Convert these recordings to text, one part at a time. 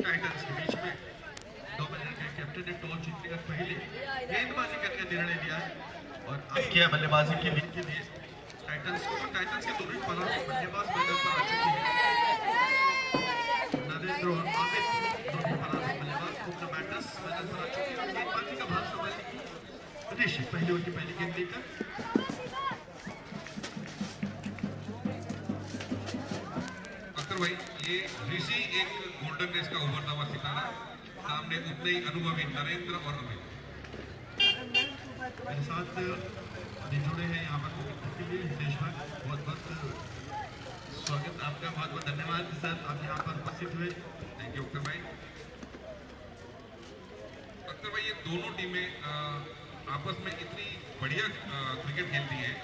Titans के बीच में Dominic के कैप्टन ने टॉस जीतने का पहले गेंदबाजी करने का निर्णय लिया है और अब किया बल्लेबाजी के लिए टाइटंस को। टाइटंस के दोनों बल्लेबाज मैदान पर आ चुके हैं। नरेंद्र और आमिर दोनों बल्लेबाज ओपनर बैटर्स मैदान पर आ चुके हैं। गेंदबाजी का भार संभालेगी ऋषि पहले ओवर की पहली गेंद लेकर। भाई ये ऋषि एक गोल्डन रेस का उभरता सितारा, सामने उतने ही अनुभवी नरेंद्र और अमित मेरे साथ अभी जुड़े हैं यहाँ पर के लिए। हितेश भाई बहुत बहुत स्वागत आपका, बहुत बहुत धन्यवाद सर आप यहाँ पर उपस्थित हुए। थैंक यू अख्तर भाई। अख्तर भाई ये दोनों टीमें आपस में इतनी बढ़िया क्रिकेट खेलती हैं।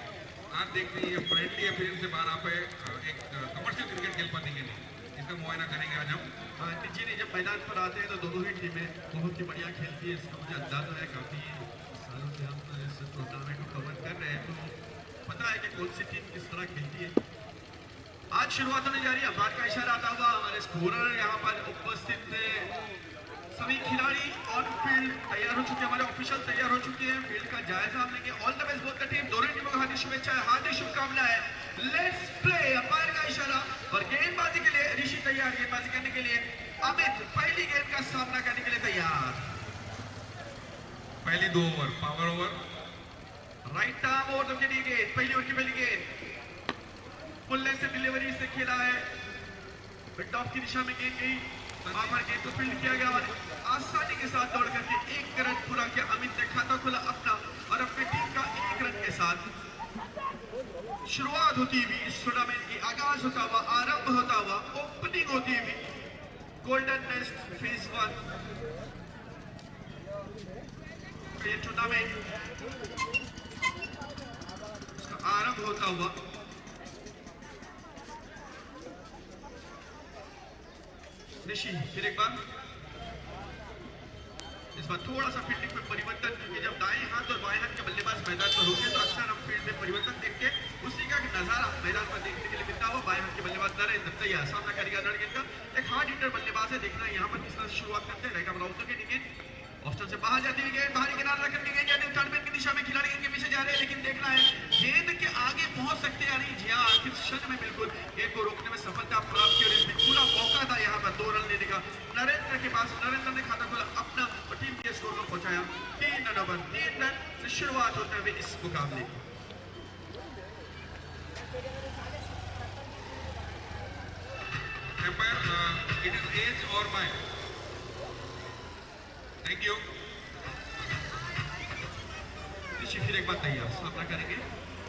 आज देखते हैं ये फ्रेंडली अफेयर्स से बाहर आप एक कमर्शियल क्रिकेट खेल पाती है नहीं, इसका मुआयना करेंगे आज हम। जी नहीं, जब मैदान पर आते हैं तो दोनों ही टीमें बहुत ही बढ़िया खेलती है, इसका मुझे अंदाजा है। काफ़ी सालों से हम इस टूर्नामेंट को कवर कर रहे हैं तो पता है कि कौन सी टीम किस तरह खेलती है। आज शुरुआत होने जा रही है, अंपायर का इशारा आता हुआ हमारे स्कोरर यहाँ पर उपस्थित सभी खिलाड़ी ऑन फील्ड तैयार हो चुके हैं, हमारे ऑफिशियल तैयार हो चुके हैं। फील्ड का जायजा हम लेंगे। All the best both the team, दोनों टीमों को हार्दिक शुभेच्छाएं, हार्दिक शुभकामनाएं। Let's play. अंपायर का इशारा और गेंदबाजी के लिए ऋषि तैयार, गेंदबाजी करने के लिए अमित पहली गेंद का सामना करने के लिए तैयार। पहली 2 over power over, right arm over के लिए गेंद, पहली ओवर की पहली गेंद फुल लेंथ से डिलीवरी से खेला है, मिड ऑफ की दिशा में गेंद गई, आमर गेंद को फील्ड किया गया और आसानी के साथ दौड़ करके 1 रन पूरा किया। अमित ने खाता खोला अपना और अपनी टीम का 1 रन के साथ शुरुआत होती हुई इस टूर्नामेंट की, आगाज होता हुआ, आरंभ होता हुआ, ओपनिंग होती हुई गोल्डन नेस्ट फेज 1 ये टूर्नामेंट इसका आरंभ होता हुआ ऋषि फिर एक बार इस बार थोड़ा सा फील्डिंग में परिवर्तन, क्योंकि जब दाएं हाथ और बाएं हाथ के बल्लेबाज मैदान पर होते हैं तो अक्सर हम फील्ड में परिवर्तन देखते हैं। उसी का नजारा मैदान पर देखने के लिए मिलता हुआ बाएं हाथ के बल्लेबाज नरेंद्र तैयार, सामना करेगा लड़के का एक हार्ड हिटर बल्लेबाज है। देखना है यहाँ पर किस तरह से शुरुआत करते हैं। राइट आर्म के गेंद ऑप्शन से बाहर जाती हुई गेंद, बाहरी किनारा रखकर के गेंद जाती है थर्ड मैन की दिशा में, खिलाड़ी गेंद के पीछे जा रहे हैं लेकिन देखना है गेंद के आगे पहुंच सकते हैं या नहीं। जी हाँ, आखिर क्षण में बिल्कुल गेंद को रोकने में सफलता प्राप्त की और इसमें पूरा मौका था यहाँ पर 2 रन लेने का नरेंद्र के पास। नरेंद्र ने खाता खोला अपना और टीम के स्कोर को पहुंचाया 3 रन ओवर। 3 रन से शुरुआत होते हुए इस मुकाबले की। एम्पायर इट इज एज और माइंड। Thank you. ऋषि फिर एक बार तैयार, सामना करेंगे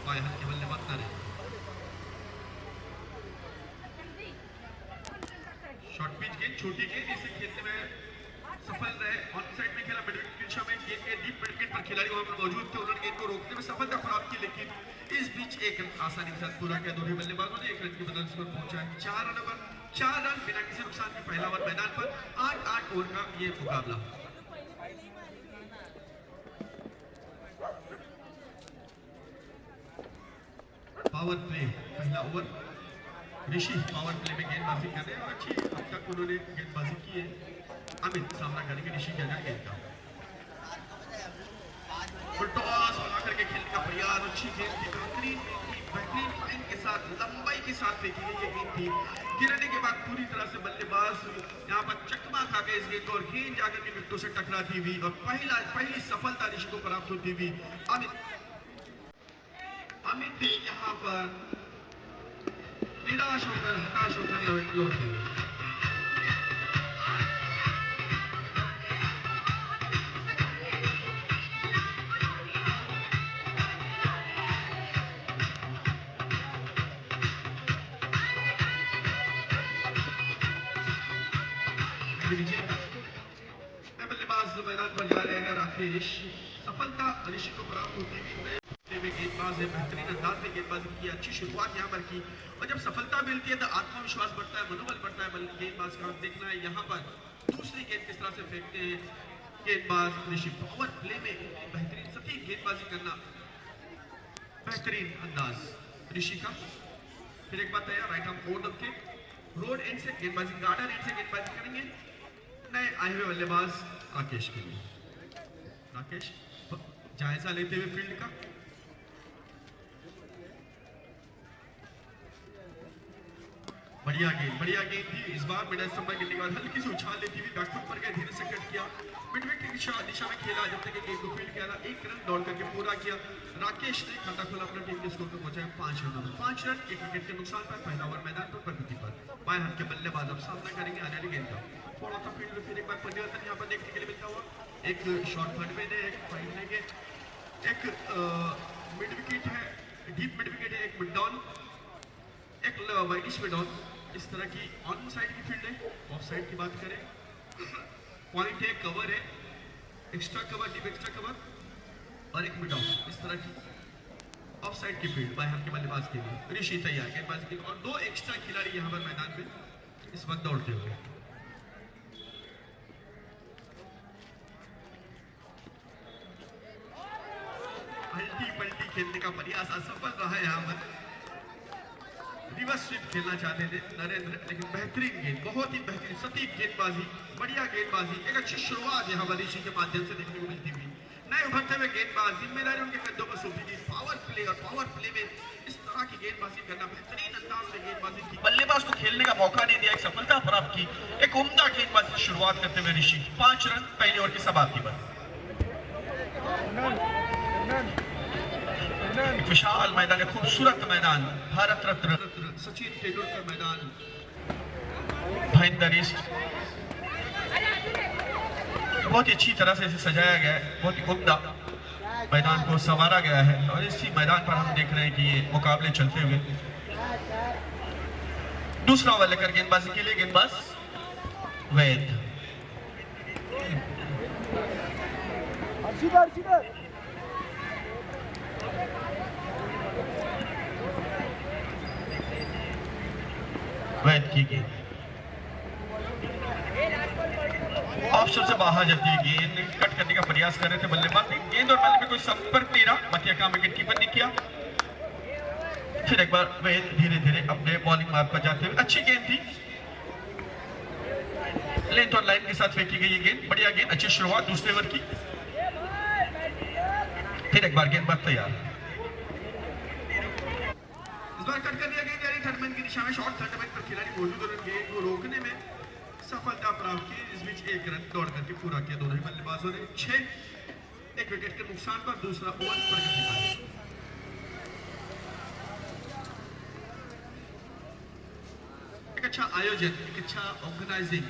बाएं हाथ के बल्लेबाज नरेंद्र। शॉर्ट पिच गेंद, छोटी गेंद, इसे खेलने में सफल रहे। ऑन साइड में खेला, मिड विकेट की दिशा में गेंद के डीप मिड विकेट पर खिलाड़ी वहां पर मौजूद थे, उन्होंने गेंद को रोकने में सफलता प्राप्त की लेकिन इस बीच 1 रन आसानी के साथ पूरा किया दोनों बल्लेबाजों ने। 1 रन की बदल स्कोर पहुंचा 4 रन ओवर, 4 रन बिना किसी नुकसान के पहला ओवर मैदान पर। 8 ओवर का ये मुकाबला। पावर प्ले पहला ओवर, ऋषि पावर प्ले में गेंदबाजी कर रहे हैं और अच्छी अब तक उन्होंने गेंदबाजी की है। अमित सामना करेंगे ऋषि के अगर गेंद का टॉस बना करके खेलने का प्रयास। अच्छी गेंद थी, बेहतरीन लाइन के साथ, लंबाई के साथ फेंकी गई ये गेंद थी। गिरने के बाद पूरी तरह से बल्लेबाज यहाँ पर चकमा खा गए इस गेंद को और गेंद जाकर के विकेटों से टकराती हुई और पहली सफलता ऋषि को प्राप्त होती हुई। अमित यहाँ पर निराश होकर हताश होकर लौटे। बल्लेबाज मैदान पर जा रहे हैं राकेश। सफलता ऋषि को प्राप्त होती हुई गेंदबाज है, बेहतरीन अंदाज में गेंदबाजी की, अच्छी शुरुआत यहाँ पर की और जब सफलता मिलती है तो आत्मविश्वास बढ़ता है, मनोबल बढ़ता है गेंदबाज का। देखना है यहाँ पर दूसरी गेंद किस तरह से फेंकते हैं गेंदबाज ऋषि। पावर प्ले में बेहतरीन सटीक गेंदबाजी करना, बेहतरीन अंदाज ऋषि का। फिर एक बार तैयार, right arm over the wicket, road and से गेंदबाजी, गार्डन एंड से गेंदबाजी करेंगे नए आए हुए बल्लेबाज राकेश के लिए। राकेश जायजा लेते हुए फील्ड का, बढ़िया गेंद थी। इस बार मिडल स्टंप पर गिरने के बाद हल्की सी उछाल लेती हुई बैकफुट पर गए, धीरे से कट किया, मिड विकेट की दिशा में खेला जब तक गेंद को फील्ड किया, एक रन दौड़ करके पूरा किया। राकेश ने खाता खोला, अपना टीम के स्कोर पर पहुंचा 5 रनों में। 5 रन, 1 विकेट के नुकसान पर पहला ओवर मैदान पर प्रगति पर। बाएं हाथ के बल्लेबाज अब सामना करेंगे आने वाली गेंद का। थोड़ा सा फील्ड में फिर एक बार परिवर्तन यहाँ पर देखने के लिए मिलता हुआ। एक शॉर्ट थर्ड में एक फाइन लेंगे, एक मिड विकेट है, डीप मिड विकेट है, एक मिड डाउन, एक वाइडिश मिड डाउन। इस तरह की ऑन साइड की फील्ड है। ऑफ साइड की बात करें, पॉइंट है, कवर है, extra cover, deep extra cover और एक मिड डाउन। इस तरह की ऑफ साइड की फील्ड बाएं हाथ के बल्लेबाज के लिए। ऋषि तैयार गेंदबाजी के लिए और 2 एक्स्ट्रा खिलाड़ी यहाँ पर मैदान में इस वक्त दौड़ते हुए। अल्टी पल्टी खेलने का प्रयास असफल रहा है। यहाँ पर रिवर्स स्वीप खेलना चाहते थे नरेंद्र, लेकिन बेहतरीन गेंद, बहुत ही बेहतरीन सटीक गेंदबाजी, बढ़िया गेंदबाजी, एक अच्छी शुरुआत यहाँ पर ऋषि के माध्यम से देखने को मिलती हुई। नए उभरते हुए गेंदबाज, जिम्मेदारी उनके कंधों पर सौंपी गई। पावर प्ले और पावर प्ले में इस तरह की गेंदबाजी करना, बेहतरीन अंदाज में गेंदबाजी की, बल्लेबाज को खेलने का मौका नहीं दिया, एक सफलता प्राप्त की। एक उम्दा गेंदबाजी की शुरुआत करते हुए ऋषि 5 रन पहले ओवर की समाप्ति पर। एक विशाल मैदान है, खूबसूरत मैदान, भारत रत्न सचिन तेंदुलकर मैदान, महेंद्र ईस्ट, बहुत ही अच्छी तरह से इसे सजाया गया है, बहुत ही उम्दा मैदान को संवारा गया है। और इसी मैदान पर हम देख रहे हैं कि ये मुकाबले चलते हुए। दूसरा ओवर लेकर गेंदबाजी के लिए गेंदबाज वैद। वैद की गेंद ऑप्शन से बाहर जाती है, गेंद कट करने का प्रयास कर रहे थे बल्लेबाज, गेंद और बल्ले में कोई संपर्क नहीं रहा, बाकी काम विकेट कीपर ने किया। फिर एक बार वैद धीरे धीरे अपने बॉलिंग मार्ग पर जाते हुए, अच्छी गेंद थी, लेंथ और लाइन के साथ फेंकी गई ये गेंद, बढ़िया गेंद, अच्छी शुरुआत दूसरे ओवर की। फिर एक बार गेंदबाज तैयार, इस बार कट कर दिया गया, यानी थर्डमैन की दिशा में शॉर्ट थर्डमैन पर खिलाड़ी मौजूद और गेंद को रोकने में सफलता प्राप्त की। इस बीच 1 रन दौड़ करके पूरा किया दोनों ही बल्लेबाजों ने। 6, 1 विकेट के नुकसान पर दूसरा ओवर प्रगति पर। एक अच्छा आयोजन, एक अच्छा ऑर्गेनाइजिंग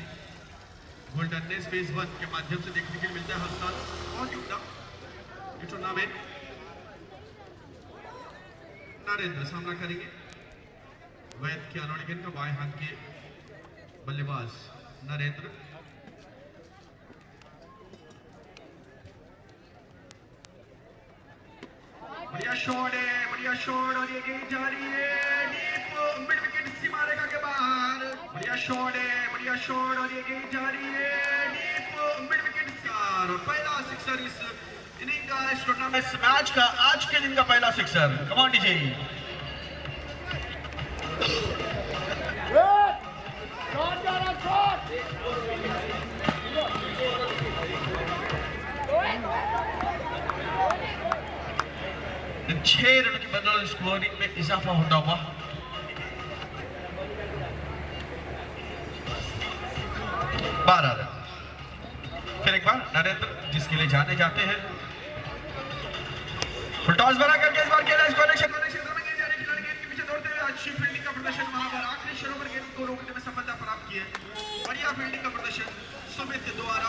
गोल्डन नेस फेज 1 के माध्यम से देखने के लिए मिलता है हर साल। बहुत ही उम्दा ये टूर्नामेंट। नरेंद्र सामना करेंगे वैद के अनोखी गेंद का, बाएं हाथ के बल्लेबाज नरेंद्र। बढ़िया शॉट है, बढ़िया शॉट और ये गेंद जा रही है डीप मिड विकेट सीमा रेखा के बाहर। बढ़िया शॉट है, बढ़िया शॉट और ये गेंद जा रही है डीप मिड विकेट और पहला सिक्सर इस इनिंग का, इस टूर्नामेंट मैच का, आज के दिन का पहला sixer. Come on DJ. In 6 run की बदौलत स्कोरिंग में इजाफा होता हुआ 12 रन। फिर एक बार नरेंद्र जिसके लिए जाने जाते हैं, फुल टॉस बना करके इस बार खेला, इसको क्षेत्र में खिलाड़ी गेंद के पीछे दौड़ते हुए अच्छी फील्डिंग का प्रदर्शन वहां पर आखिरी क्षणों पर गेंद को रोकने में सफलता प्राप्त की है। बढ़िया फील्डिंग का प्रदर्शन सुमित द्वारा,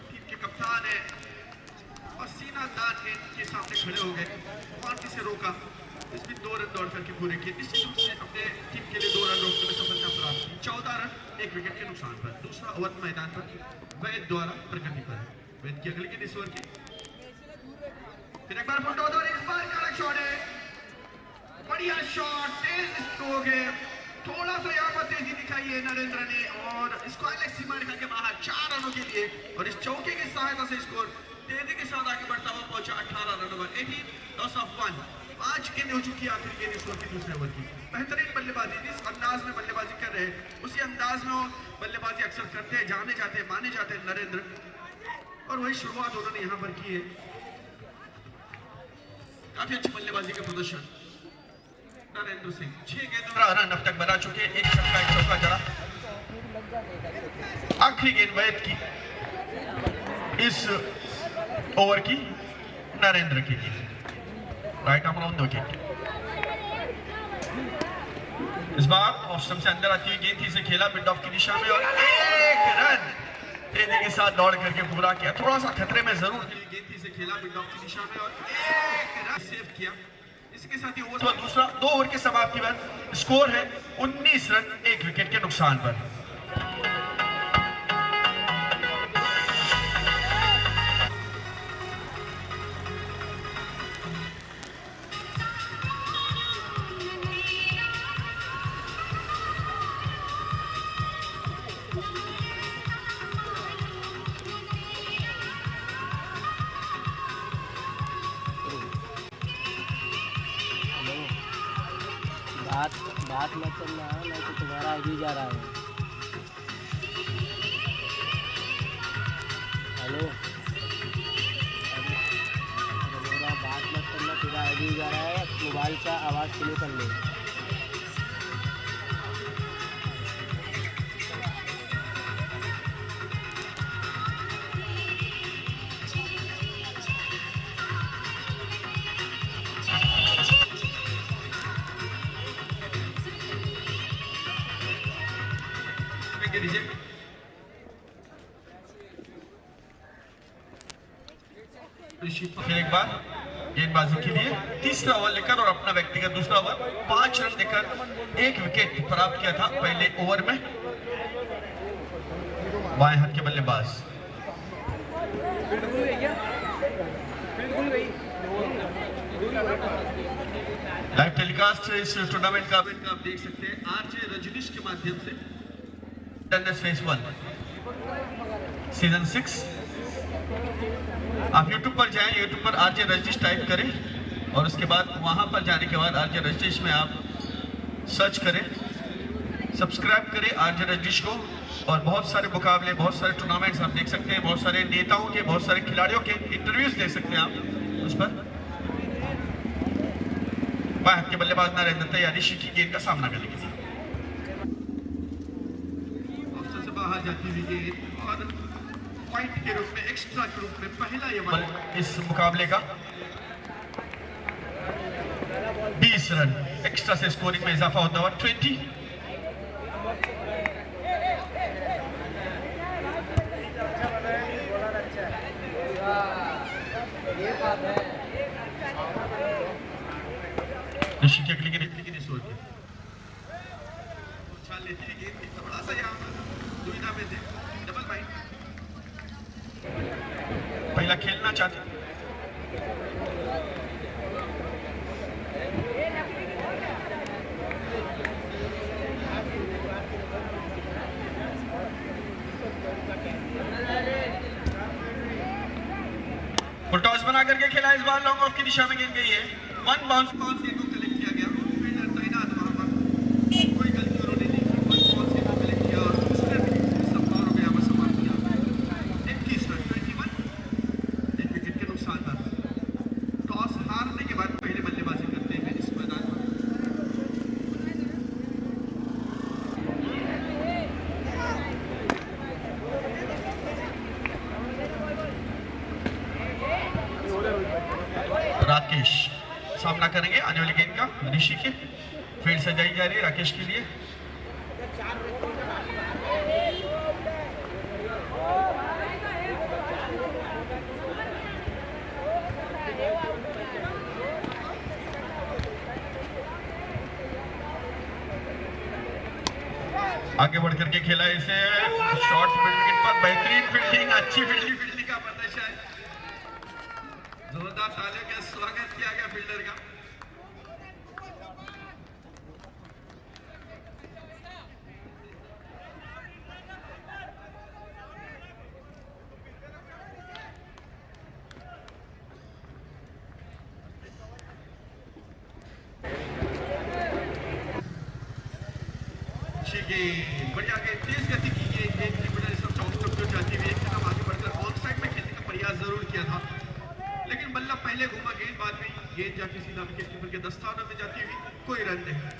टीम के कप्तान है और सीना तान के सामने खड़े हो गए, क्वांटी से रोका, इसमें 2 रन दौड़ करके पूरे किए। निश्चित रूप से अपने टीम के लिए 2 रन रोकने में सफलता प्राप्त की। 14 रन 1 विकेट के नुकसान पर। दूसरा ओवर मैदान पर वैद द्वारा प्रगति पर। वैद की अगली गेंद इस ओवर की, फिर एक बार फुल टॉस और इस बार कड़क शॉट है, बढ़िया शॉट, तेज स्ट्रोक है, थोड़ा सा यहाँ पर तेजी दिखाई है नरेंद्र ने और स्क्वायर सीमा रेखा के बाहर 4 रनों के लिए। और इस चौके की सहायता से स्कोर तेजी के साथ आगे बढ़ता हुआ पहुंचा 18 रनों पर। 18 लॉस ऑफ 1। 5 गेंद हो चुकी है आखिरी गेंद इस ओवर की, दूसरे ओवर की। बेहतरीन बल्लेबाजी, जिस अंदाज में बल्लेबाजी कर रहे, उसी अंदाज में वो बल्लेबाजी अक्सर करते हैं, जाने जाते हैं, माने जाते हैं नरेंद्र, और वही शुरुआत उन्होंने यहाँ पर की है। काफी अच्छी बल्लेबाजी का प्रदर्शन नरेंद्र सिंह। 6 गेंदों का रन अब तक बना चुके, एक छक्का एक चौका जड़ा। आखिरी गेंद वैद की इस ओवर की नरेंद्र की गेंद, राइट आर्म राउंड विकेट। इस बार ऑफ स्टंप से अंदर आती हुई गेंद थी, इसे खेला मिड ऑफ की दिशा में और एक रन तेजी के साथ दौड़ करके पूरा किया। थोड़ा सा खतरे में जरूर गेंद थी, इसे खेला मिड ऑफ की दिशा में और एक रन सेव किया। इसके साथ ही ओवर दूसरा 2 ओवर के समाप्ति पर स्कोर है 19 रन 1 विकेट के नुकसान पर। बात मत करना, नहीं तो तुम्हारा आगे जा रहा है। हेलो, मेरा बात मत करना, तेरा आगे जा रहा है। मोबाइल का आवाज़ स्लो कर ले। फिर एक बार गेंदबाजी के लिए तीसरा ओवर लेकर और अपना व्यक्तिगत दूसरा ओवर 5 रन देकर 1 विकेट प्राप्त किया था पहले ओवर में बाएं हाथ के बल्लेबाज। लाइव टेलीकास्ट इस टूर्नामेंट का आप देख सकते हैं आरजे रजनीश के माध्यम से। फेज 1 सीजन 6 आप YouTube पर जाएं, YouTube पर आरजे रजनीश टाइप करें और उसके बाद वहां पर जाने के बाद आरजे रजनीश में आप सर्च करें, सब्सक्राइब करें आरजे रजनीश को और बहुत सारे मुकाबले, बहुत सारे टूर्नामेंट्स आप देख सकते हैं, बहुत सारे नेताओं के, बहुत सारे खिलाड़ियों के इंटरव्यूज देख सकते हैं आप उस पर। बाएं हाथ के बल्लेबाज नरेंद्र तैयारी की गेंद का सामना करेंगे। ऑप्शन से बाहर जाती हुई गेंद और पॉइंट के रूप में, एक्स्ट्रा के रूप में पहला ये बल इस मुकाबले का 20 रन एक्स्ट्रा से स्कोरिंग में इजाफा होता हुआ 20। ऋषि के अगली गेंद सोच उछाल लेती हुई गेंद थोड़ा सा यहाँ दुविधा में थे, डबल बाइट पहला खेलना चाहते। फुल टॉस बना करके खेला, इस बार लॉन्ग ऑफ की दिशा में गेंद गई है। 1 बाउंस बॉल से को कलेक्ट किया गया, फील्डर तैनात वहां पर, कोई गलती उन्होंने नहीं की। 1 बॉल से को कलेक्ट किया और दूसरे संभावना में यहाँ समाप्त किया 21 रन 21 1 विकेट के नुकसान पर। टॉस हारने के बाद पहले बल्लेबाजी करते हैं इस मैदान में। राकेश सामना करेंगे आने वाली गेंद का ऋषि के। फील्ड सजाई जा रही है राकेश के लिए। आगे बढ़ करके खेला इसे, शॉर्ट मिड विकेट पर बेहतरीन फील्डिंग, अच्छी फील्डिंग का प्रदर्शन, जोरदार तालियों का स्वागत किया गया फील्डर का। अच्छी गेंद, बढ़िया गेंद, तेज गति की गेंद की वजह से ऑफ स्टंप जो जाती हुई एक कदम आगे बढ़कर ऑन साइड में खेलने का प्रयास जरूर किया था, लेकिन बल्ला पहले घूमा, गेंद बाद में गेंद जाके सीधा विकेट कीपर के दस्तानों में जाती हुई, कोई रन नहीं।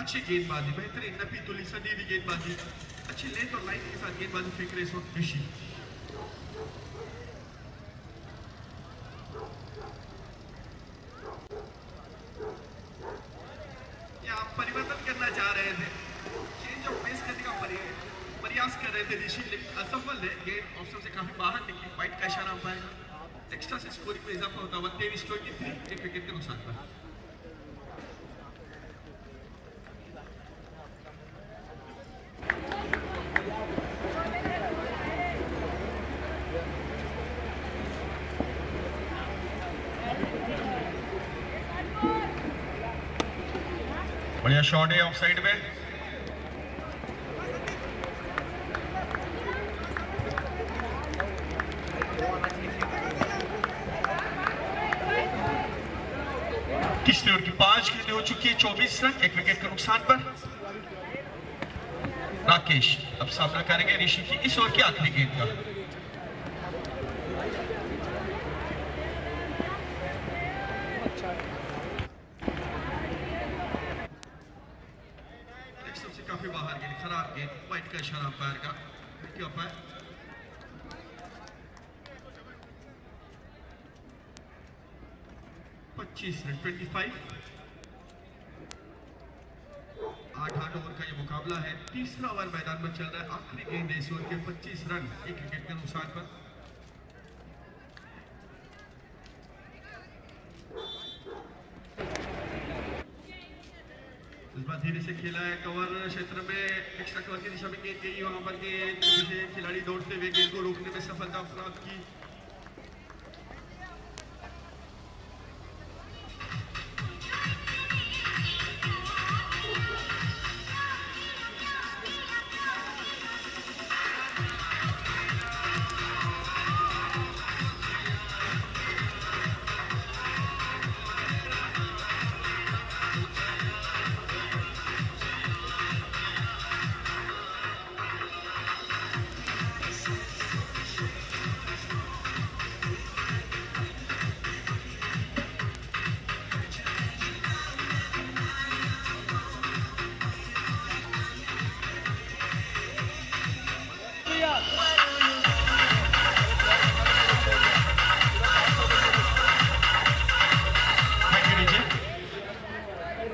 अच्छी गेंदबाजी, बेहतरीन नफी तुली सदी हुई गेंदबाजी, अच्छी लेंथ और लाइन के साथ गेंदबाजी फेंक रहे इस वक्त ऋषि। आप परिवर्तन करना चाह रहे थे, चेंज ऑफ पेस करने का प्रयास कर रहे थे ऋषि, लेकिन असफल है। गेंद ऑप्शन से काफी बाहर निकली, वाइट का इशारा पाएगा। एक्स्ट्रा से स्कोरिंग में इजाफा होता हुआ 23-23, एक विकेट के नुकसान पर। बढ़िया शॉट है ऑफ साइड में। तीसरे ओवर की 5 गेंदें हो चुकी है, 24 रन, एक विकेट के नुकसान पर। राकेश अब सामना करेंगे ऋषि की इस ओवर की आखिरी गेंद का। काफी बाहर गेंद, खराब गेंद, वाइट का इशारा अंपायर का। क्या अंपायर 25 रन, 25। 8 ओवर का ये मुकाबला है, तीसरा ओवर मैदान में चल रहा है, आखिरी गेंद इस ओवर के 25 रन, एक विकेट के नुकसान पर। इस बार धीरे से खेला है, कवर क्षेत्र में एक्स्ट्रा कवर की दिशा में गेंद गई, वहां पर गेंद खिलाड़ी दौड़ते हुए गेंद को रोकने में सफलता प्राप्त की।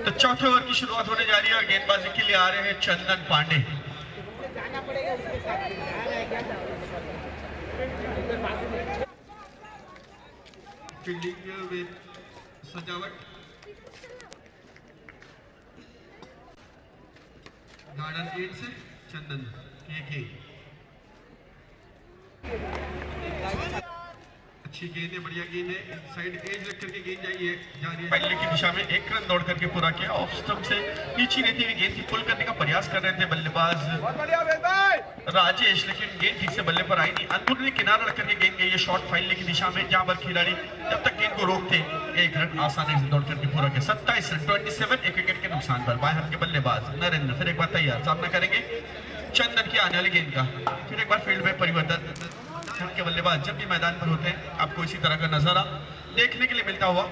तो चौथे ओवर की शुरुआत होने जा रही है और गेंदबाजी के लिए आ रहे हैं चंदन पांडे। फील्डिंग विद सजावट, गार्डन एट से चंदन के अच्छी गेंद है, बढ़िया गेंद है, साइड एज रख करके गेंद जा रही है पहले की दिशा में, एक रन दौड़ करके पूरा किया। ऑफ स्टंप से नीचे रहती हुई गेंद की पुल करने का प्रयास कर रहे थे बल्लेबाज राजेश, लेकिन गेंद ठीक से बल्ले पर आई नहीं। अंदरूनी किनारा रख करके गेंद गई है शॉर्ट फाइनल की दिशा में, जहां पर खिलाड़ी जब तक गेंद को रोकते एक रन आसानी से दौड़ करके पूरा किया। 27 रन, 27, एक विकेट के नुकसान पर। बाएं हाथ के बल्लेबाज नरेंद्र फिर एक बार तैयार, सामना करेंगे चंदन की आने वाली गेंद का। फिर एक बार फील्ड में परिवर्तन, के बल्लेबाज जब भी मैदान पर होते हैं आपको इसी तरह का नजारा देखने के लिए मिलता हुआ।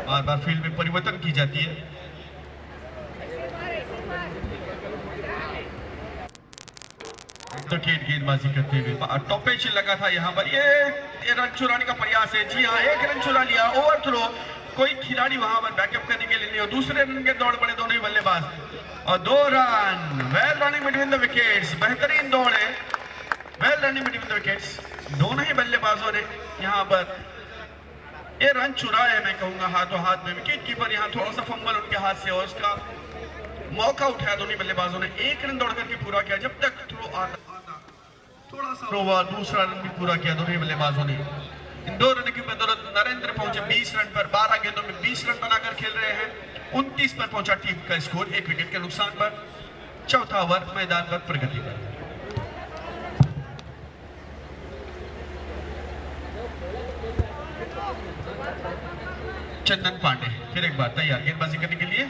बार बार फील्ड में परिवर्तन की जाती है। विकेट गेंदबाजी करते हुए टॉप पेच लगा था यहाँ पर, ये रन चुराने का प्रयास है। जी हाँ, एक रन चुरा लिया, ओवर थ्रो, कोई खिलाड़ी वहां पर बैकअप करने के लिए नहीं हो। दूसरे रन के दौड़ पड़े दोनों ही बल्लेबाज और 2 run. Well running between the wickets, बेहतरीन दौड़ है, well running between the wickets. दोनों ही बल्लेबाजों ने यहाँ पर ये रन चुराया है, मैं कहूंगा हाथों हाथ में। विकेट कीपर यहाँ थोड़ा सा फंबल उनके हाथ से और उसका मौका उठाया दोनों बल्लेबाजों ने। एक रन दौड़ करके पूरा किया, जब तक थ्रो आता थोड़ा सा हुआ, दूसरा रन भी पूरा किया दोनों ही बल्लेबाजों ने। इन 2 रन की बदौलत नरेंद्र पहुंचे 20 रन पर। 12 गेंदों में 20 रन बनाकर खेल रहे हैं। 29 पर पहुंचा टीम का स्कोर, एक विकेट के नुकसान पर। चौथा ओवर मैदान पर प्रगति पर। चंदन पांडे फिर एक बार तैयार गेंदबाजी करने के लिए।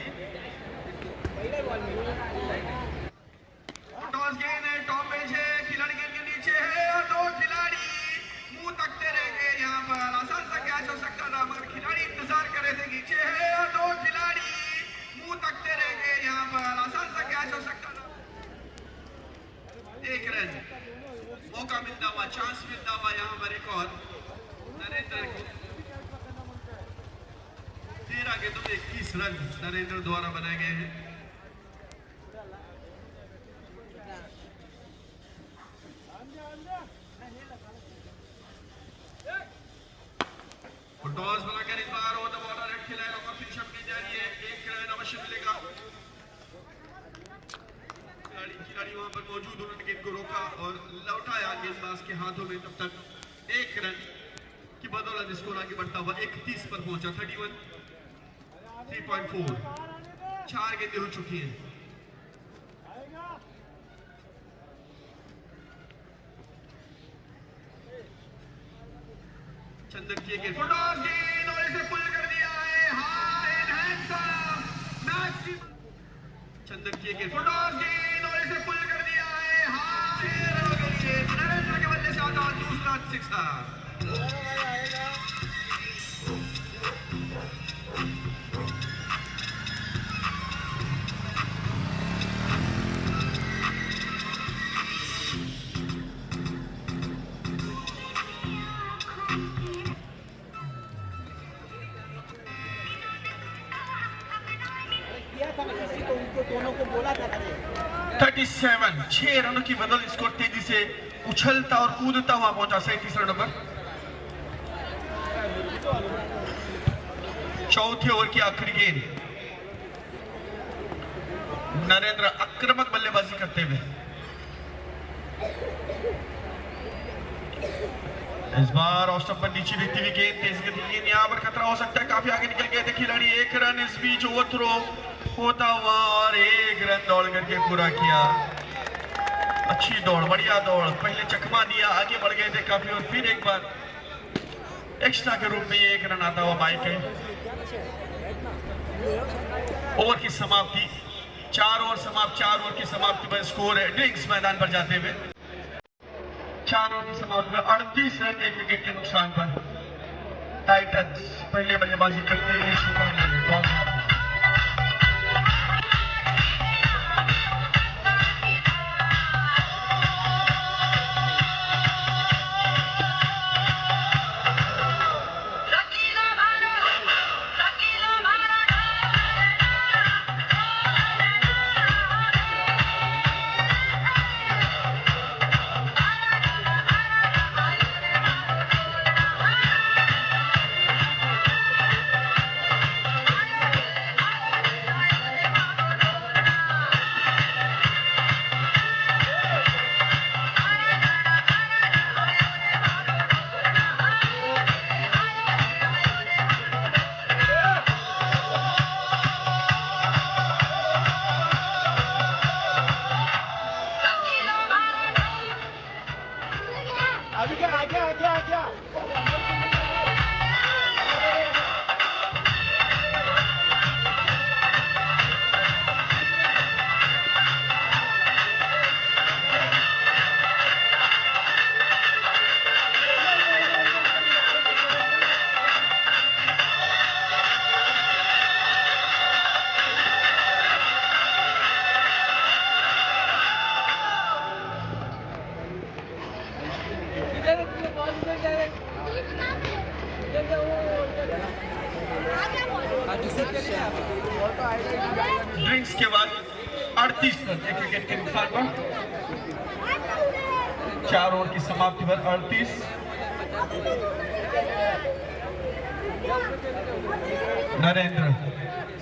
चांस मिलता हुआ यहाँ पर एक और नरेंद्र को 13 गेंदों में 21 रन नरेंद्र द्वारा बनाए गए हैं। टॉस बनाकर इस बार ऑन द बॉर्डर रेड खिलाया और फिनिशअप की जा रही है। एक रन अवश्य मिलेगा। खिलाड़ी वहां पर मौजूद उन्होंने गेंद को रोका और लौटाया गेंदबाज के हाथों में। तब तक एक रन की बदौलत स्कोर आगे बढ़ता हुआ 31 पर पहुंचा। 31 3.4 4 गेंदें हो चुकी हैं। चंदन की गेंद और इसे पुल कर दिया है। चंदन की गेंद और इसे पुल कर दिया है। नरेंद्र के बल्ले से आता दूसरा सिक्सर। दोनों को बोला था 37 6 रनों की बदौलत स्कोर तेजी से उछलता और कूदता हुआ पहुंचा 37 रनों पर। चौथे ओवर की आखिरी गेंद। नरेंद्र आक्रामक बल्लेबाजी करते हुए इस बार ऑफ स्टंप पर नीचे गिरती हुई गेंद, तेज गति की गेंद। यहां पर खतरा हो सकता है, काफी आगे निकल गए थे खिलाड़ी। एक रन इस बीच ओवर थ्रो होता हुआ और एक रन दौड़ करके पूरा किया। अच्छी दौड़, बढ़िया दौड़, पहले चकमा दिया, आगे बढ़ गए थे काफी और फिर एक बार एक्स्ट्रा के रूप में एक रन आता हुआ बाइक है। ओवर की समाप्ति 4 ओवर समाप्त। 4 ओवर की समाप्ति पर स्कोर है ड्रिंक्स मैदान पर जाते हुए 4 ओवर की समाप्ति में 38 रन एक विकेट के नुकसान पर टाइटंस पहले बल्लेबाजी करते हुए ड्रिंक्स के बाद 38 रन एक विकेट के नुकसान पर 4 ओवर की समाप्ति पर 38। नरेंद्र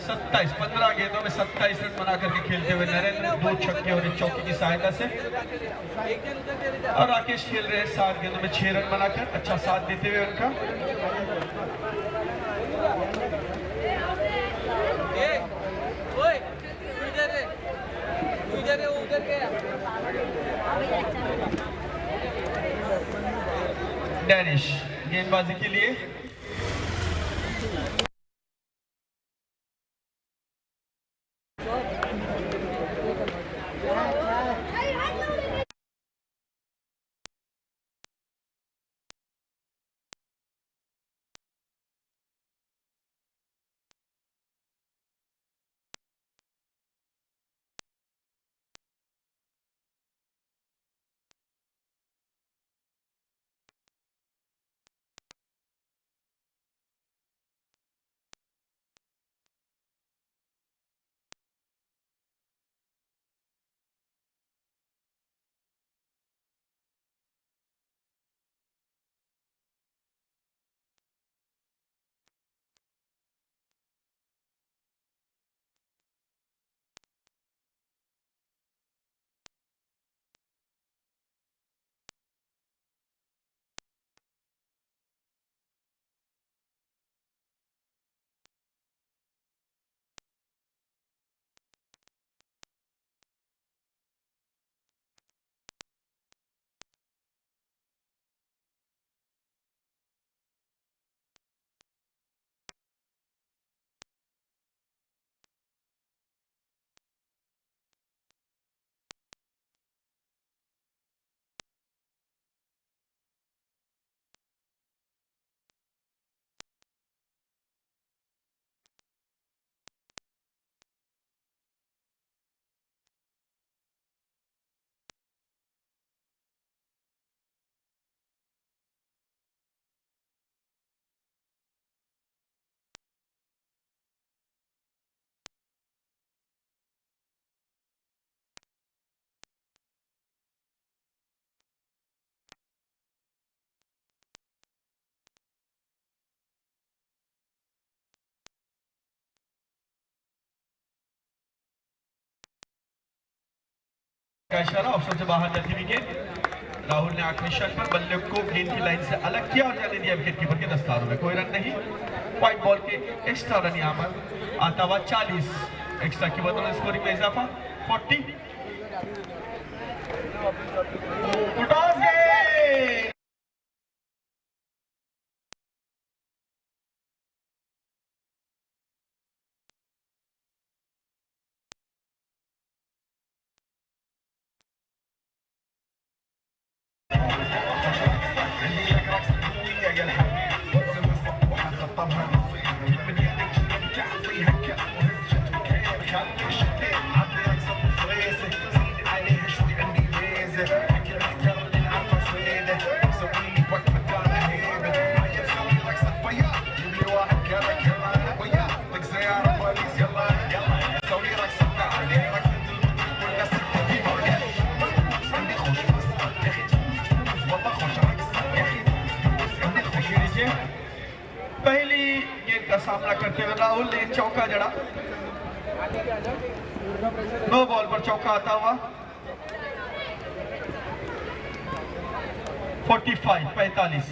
27 15 गेंदों में 27 रन बना करके खेलते हुए नरेंद्र 2 छक्के और 1 चौके की सहायता से, और राकेश खेल रहे हैं 7 गेंदों में 6 रन बनाकर अच्छा साथ देते हुए उनका। डैनिश गेंदबाजी के लिए का इशारा, ऑप्शन से बाहर जाती हुई गेंद। राहुल ने आखिरी शॉट पर बल्ले को गेंद की लाइन से अलग किया और जाने दिया विकेट कीपर के दस्तारों में। कोई रन नहीं, व्हाइट बॉल के एक्स्ट्रा रन यहाँ पर आता हुआ 40, एक्स्ट्रा की बदौलत स्कोरिंग में इजाफा 40। पहली गेंद का सामना करते हुए राहुल ने चौका जड़ा, 9 बॉल पर चौका आता हुआ 45।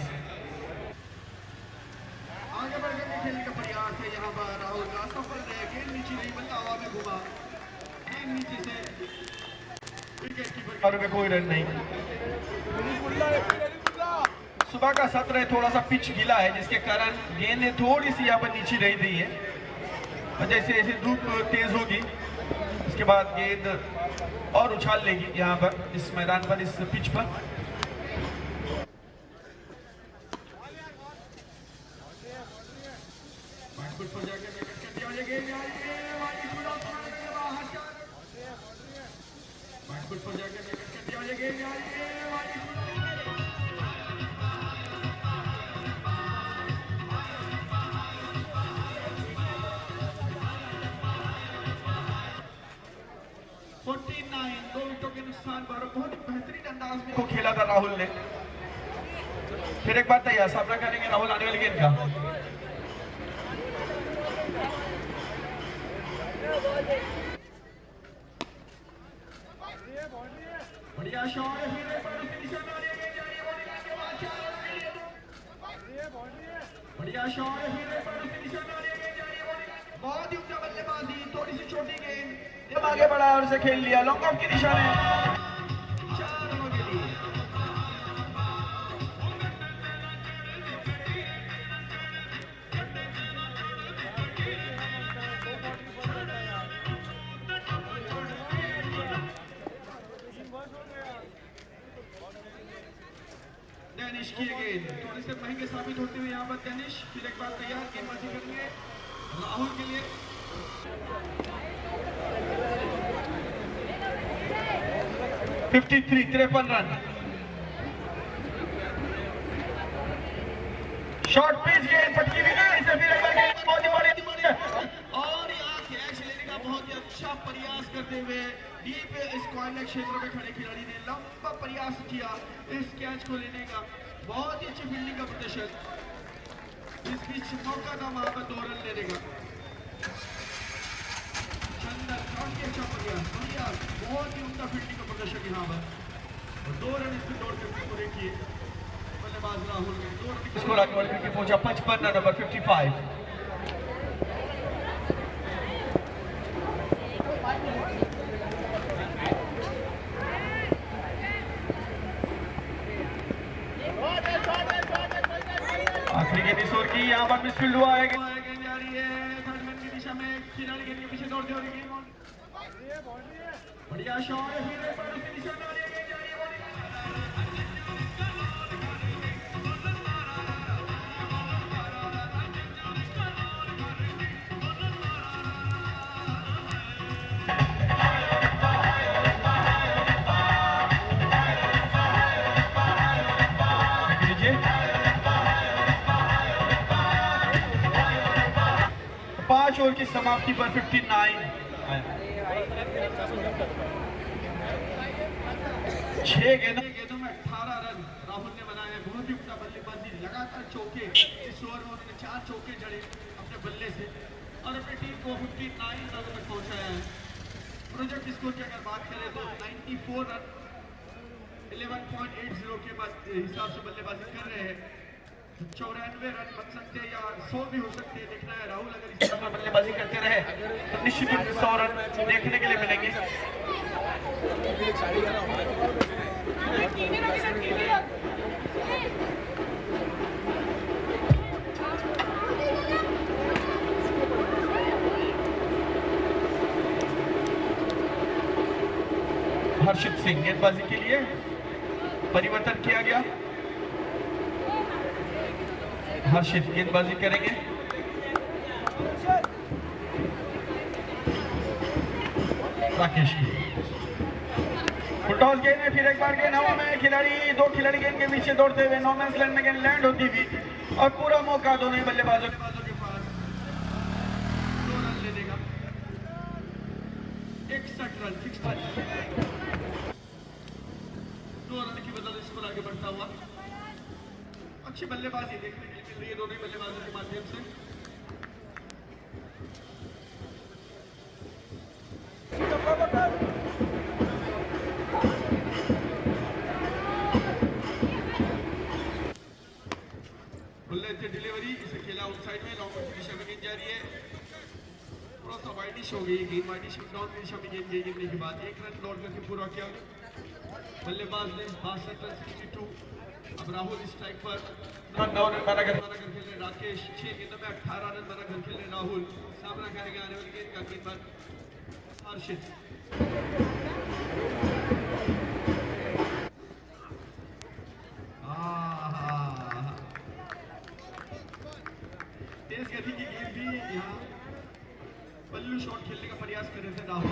आगे बढ़कर खेलने का प्रयास है यहाँ पर राहुल का, सफल रहे। गेंद नीचे नहीं बल्ला हवा में घुमा, गेंद नीचे से विकेट कीपर में कोई रन नहीं। सुबह का सत्र है, थोड़ा सा पिच गीला है जिसके कारण गेंदें थोड़ी सी यहाँ पर नीचे रह रही है। जैसे जैसे धूप तेज होगी उसके बाद गेंद और उछाल लेगी यहाँ पर इस मैदान पर, इस पिच पर। दो विकेटों के नुकसान पर बहुत बेहतरीन अंदाज में को खेला था राहुल ने। फिर एक बार तैयार सामना करेंगे राहुल आने वाली गेंद का। बढ़िया शॉट है, बढ़िया शॉट है, बहुत ही उम्दा बल्लेबाजी, थोड़ी सी छोटी गेंद जब आगे बढ़ा और उसे खेल लिया। लॉन्ग ऑफ की दिशा में 4 रनों के लिए। डेनिश की गेंद थोड़े से महंगे साबित होते हुए यहाँ पर डेनिश फिर एक बार तैयार, गेंदबाजी करेंगे राहुल के लिए। 53 रन। शॉर्ट पिच गेंद पटकी भी नहीं, इसे फिर एक बार गेंद बहुत ही बड़ी और यहाँ कैच लेने का बहुत ही अच्छा प्रयास करते हुए डीप इस कॉर्नर क्षेत्र में खड़े खिलाड़ी ने लंबा प्रयास किया इस कैच को लेने का। बहुत ही अच्छी फील्डिंग का प्रदर्शन, इस बीच मौका था वहां पर 2 रन लेने का। काफी अच्छा प्रयास, बढ़िया, बहुत ही उम्दा फील्डिंग का प्रदर्शन यहाँ पर, और 2 रन इसमें दौड़ के पूरे किए बल्लेबाज राहुल ने। 2 रन स्कोर आगे बढ़ के पहुंचा 55 रन पर 55। आखिरी गेंद इस ओवर की, यहाँ पर मिसफील्ड हुआ है, गेंद जा रही है थर्ड मैन की दिशा में, खिलाड़ी गेंद के पीछे दौड़ते हो रही है। बढ़िया शॉट है, फिर उसकी दिशा में आ रही है, गेंद जा रही है। ओवर की समाप्ति पर 59। 6 गेंदों में 18 रन राहुल ने बनाए। बहुत ही उम्दा बल्लेबाजी, लगातार चौके, इस ओवर में उन्होंने 4 चौके जड़े अपने बल्ले से और अपनी टीम को 59 रनों तक पहुंचाया है। प्रोजेक्ट स्कोर की अगर बात करें तो 94 रन 11.80 के हिसाब से बल्लेबाजी कर रहे हैं। 94 रन बन सकते हैं या 100 भी हो सकते हैं, देखना है। राहुल अगर इस तरह बल्लेबाजी करते रहे तो निश्चित रूप से 100 रन देखने के लिए मिलेंगे। हर्षित सिंह गेंदबाजी के लिए परिवर्तन किया गया। हर्षित गेंदबाजी करेंगे। राकेश की फुलटॉस गेंद में फिर एक बार गेंद हवा में, खिलाड़ी दो खिलाड़ी गेंद के पीछे दौड़ते हुए नो मैंस लैंड में गेंद लैंड होती हुई और पूरा मौका दोनों ही बल्लेबाजों के पास 2 रन लेने का। 61 रन 2 रन की बदौलत स्कोर आगे बढ़ता हुआ। अच्छी बल्लेबाजी देखने के लिए मिल रही है दोनों ही बल्लेबाजों के माध्यम से। डिलीवरी इसे खेला आउट साइड में, लॉन्ग की दिशा में गेंद जा रही है। थोड़ा सा वाइडिश हो गई गेंद, वाइडिश डाउन की दिशा में गेंद गई। गिरने के बाद 1 रन लौट करके पूरा किया बल्लेबाज ने। 62 रन 62। अब राहुल स्ट्राइक पर 9 रन बनाकर खेल रहे राकेश। 6 गेंदों में 18 रन बनाकर खेल रहे राहुल। सामना करेंगे आने वाली गेंद का गेंदबाज हर्षित। तेज गति की गेंद भी यहाँ बल्लू शॉट खेलने का प्रयास कर रहे थे राहुल।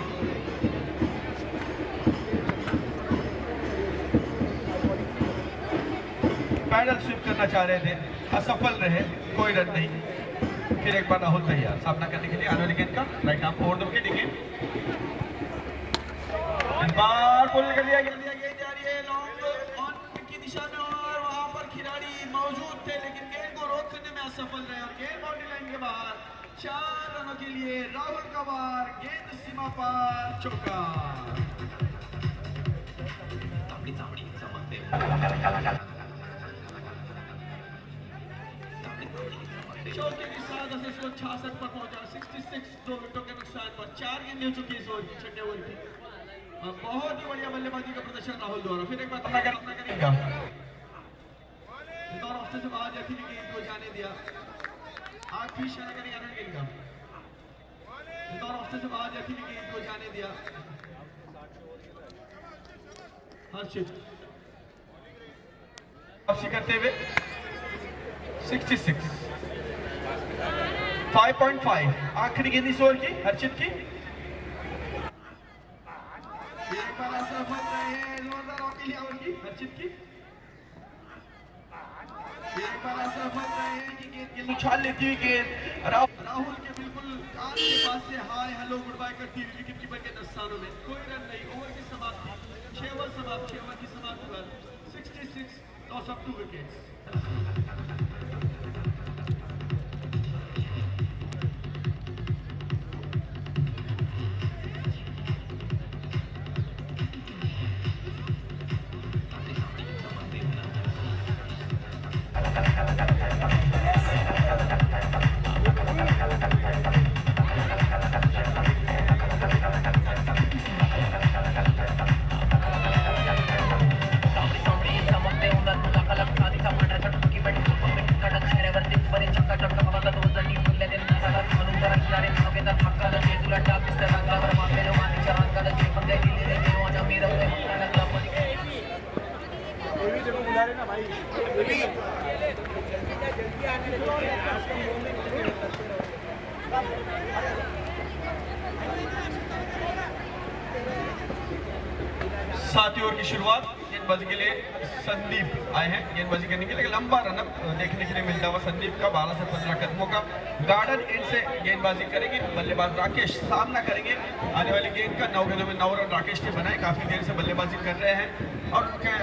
पैडल स्विप करना चाह रहे थे, असफल रहे, कोई रन नहीं। फिर एक बार राहुल तैयार सामना करने के लिए आने वाली गेंद का right arm over the wicket. इस बार पुल कर लिया गया, गेंद जा रही है लॉन्ग ऑन की दिशा में और वहां पर खिलाड़ी मौजूद थे लेकिन गेंद को रोक करने में असफल रहे और गेंद बाउंड्री लाइन के बाहर। 4 रनों के लिए राहुल का वार, गेंद सीमा पार, चौका। चौके के साथ 66 पर पहुंचा। 66 2 विकेटों के नुकसान पर 4 गेंद हो चुकी है इस ओवर की, छठे ओवर की। बहुत ही बढ़िया बल्लेबाजी का प्रदर्शन राहुल द्वारा। फिर एक बार करेगा ऑप्शन से बाहर जाती हुई गेंद को जाने दिया। आखिरी इशारा करेगा गेंद का ऑप्शन से बाहर जाती हुई गेंद को जाने दिया। हर्षित वापसी करते हुए 66 5.5 आखिरी गेंद इस ओवर की हर्षित की। असफल रहे जोरदार ओवर की हर्षित की। असफल रहे कि गेंद उछाल लेती हुई गेंद राहुल के बिल्कुल कान के पास से हाय हेलो गुड बाय करती हुई विकेट कीपर के दस्तानों में। कोई रन नहीं। ओवर की समाप्ति 6 ओवर की समाप्ति पर 66 लॉस ऑफ 2 विकेट्स। सातवीं ओवर की शुरुआत गेंदबाजी के लिए संदीप आए हैं गेंदबाजी करने के लिए। लंबा रनअप देखने के लिए मिलता हुआ संदीप का 12 से 15 कदमों का गार्डन एंड से गेंदबाजी करेंगे बल्लेबाज राकेश। सामना करेंगे आने वाली गेंद का। 9 गेंदों में 9 रन राकेश ने बनाए। काफी देर से बल्लेबाजी कर रहे हैं और उनके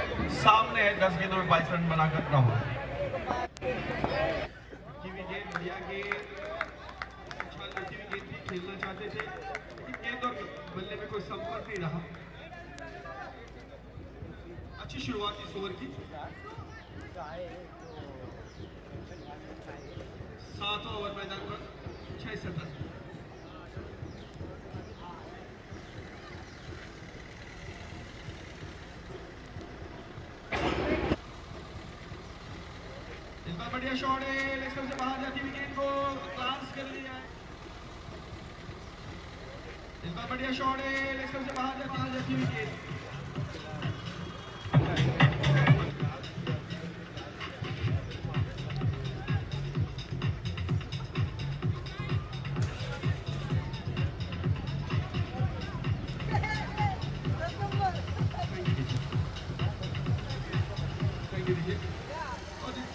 सामने है 10 गेंदों में 22 रन बनाकर राहुल। खेलना चाहते थे लेकिन गेंद और बल्ले में कोई संपर्क नहीं रहा। अच्छी शुरुआत इस ओवर की। 7वां ओवर मैदान पर 6 सतत। इस बार बढ़िया शॉट है, लेग स्टंप से बाहर जाती हुई गेंद को ग्लांस कर लिया है। इस बार बढ़िया शॉट है, लेग स्टंप से बाहर जाती हुई गेंद।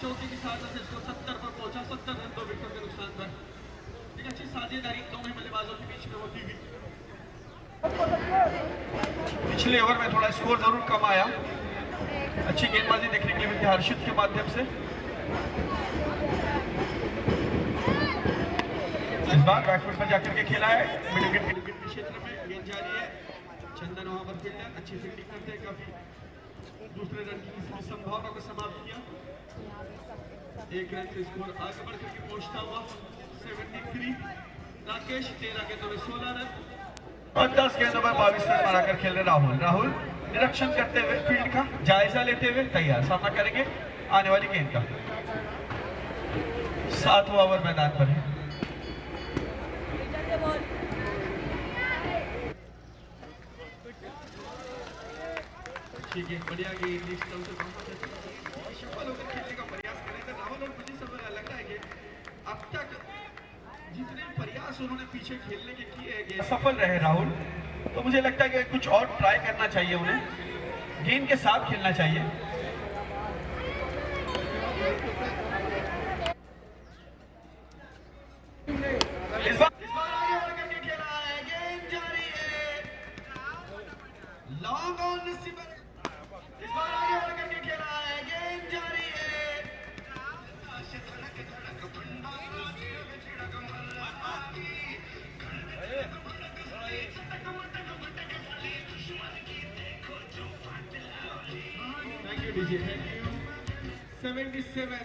चौके की साथ से इसको 70 पर पहुंचा, 70 रन 2 विकेट के नुकसान पर। एक अच्छी साझेदारी दोनों बल्लेबाजों के बीच में होती हुई। पिछले ओवर में थोड़ा स्कोर जरूर कम आया। अच्छी गेंदबाजी देखने के लिए मिलती है हर्षित के माध्यम से। इस बार बैकफुट पर जाकर के खेला है, मिड विकेट के क्षेत्र में गेंद जारी है। चंदन वहां पर फील्डर अच्छी फील्डिंग करते हैं, काफी दूसरे रन की किसी भी संभावना को समाप्त किया। एक रन से स्कोर आगे बढ़ करके पहुंचता हुआ 73। राकेश 13 गेंदों में 16 रन और 10 गेंदों में 22 रन बनाकर खेल रहे राहुल। राहुल निरीक्षण करते हुए फील्ड का जायजा लेते हुए तैयार, सामना करेंगे आने वाली गेंद का। 7वां ओवर मैदान पर है। ठीक है, बढ़िया गेंद इस तरह से सफल होकर खेलने का प्रयास करेंगे राहुल। और मुझे सब लग रहा है कि अब तक जितने प्रयास उन्होंने पीछे खेलने के किए हैं सफल रहे राहुल, तो मुझे लगता है कि कुछ और ट्राई करना चाहिए, उन्हें गेंद के साथ खेलना चाहिए। इस बार आगे बढ़ करके खेला है, गेंद जारी है, लॉन्ग ऑन रिसीवर। इस बार आगे बढ़ करके खेला है, गेंद जारी है। Thank you DJ, thank you. 77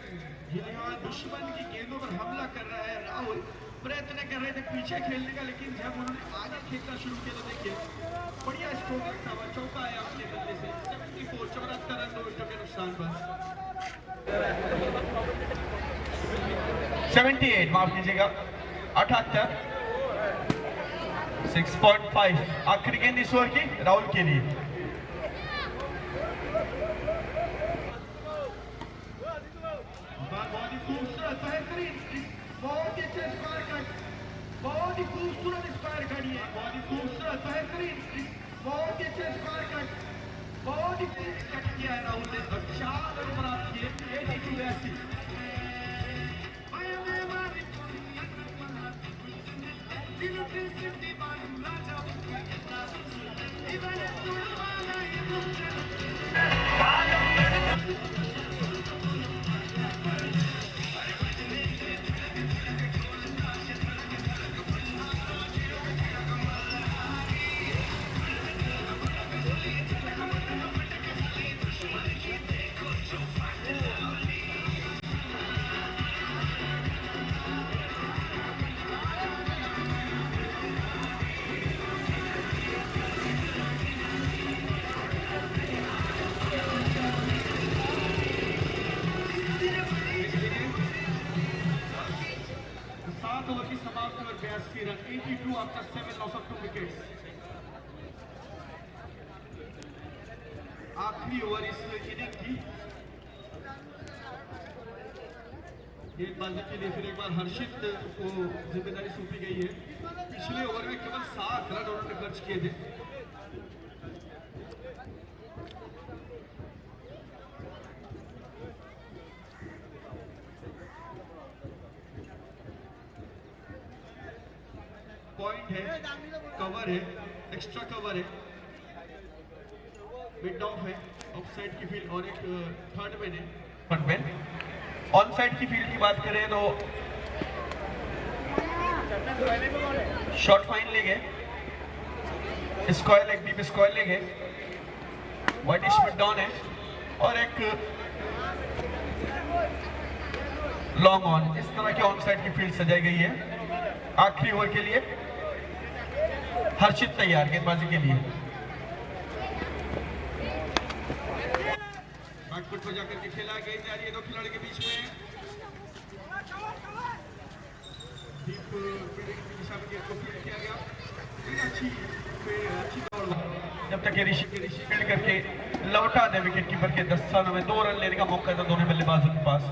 यहाँ दुश्मन की गेंदों पर हमला कर रहा है राहुल। प्रयत्न कर रहे थे पीछे खेलने का, लेकिन जब उन्होंने आगे खेलना शुरू किया तो देखिए बढ़िया स्ट्रोक रखा हुआ, चौका आया अपने बल्ले से। 74 74 रन 2 विकेट के नुकसान पर। 78 माफ कीजिएगा, 78 6.5 आखिरी गेंद इस ओवर की राहुल के लिए। बहुत ही खूबसूरत बेहतरीन, बहुत ही अच्छे स्क्वायर कट, बहुत ही खूबसूरत स्क्वायर कट है, बहुत ही खूबसूरत बेहतरीन, बहुत ही अच्छे स्क्वायर कट, बहुत ही कट किया है राहुल ने और 4 रन प्राप्त किए। 82 run, 82 after 7 loss of 2 wickets. आखिरी ओवर इस इनिंग की गेंदबाजी के लिए फिर एक बार हर्षित को जिम्मेदारी सौंपी गई है। पिछले ओवर में केवल 7 रन उन्होंने खर्च किए थे। पॉइंट है, कवर है, एक्स्ट्रा कवर है, मिड ऑफ है, ऑफ साइड की फील्ड और एक थर्ड मैन है, फ्रंट मैन। ऑन साइड की फील्ड की बात करें तो शॉर्ट फाइन ले गए। Square leg, deep square leg है, वाइटिश मिड डाउन है और एक लॉन्ग ऑन। इस तरह के ऑन साइड की फील्ड सजाई गई है। आखिरी ओवर के लिए हर्षित तैयार गेंदबाजी के लिए। बैकफुट पर जाकर के खेला, गेंद जा रही है दो खिलाड़ी के बीच में। डीप फील्डिंग की दिशा में गेंद को फील्ड किया गया। अच्छी दौड़, जब तक ये ऋषि फील्ड करके लौटा दे विकेट कीपर के दस्तानों में। 2 रन लेने का मौका था दोनों बल्लेबाजों के पास।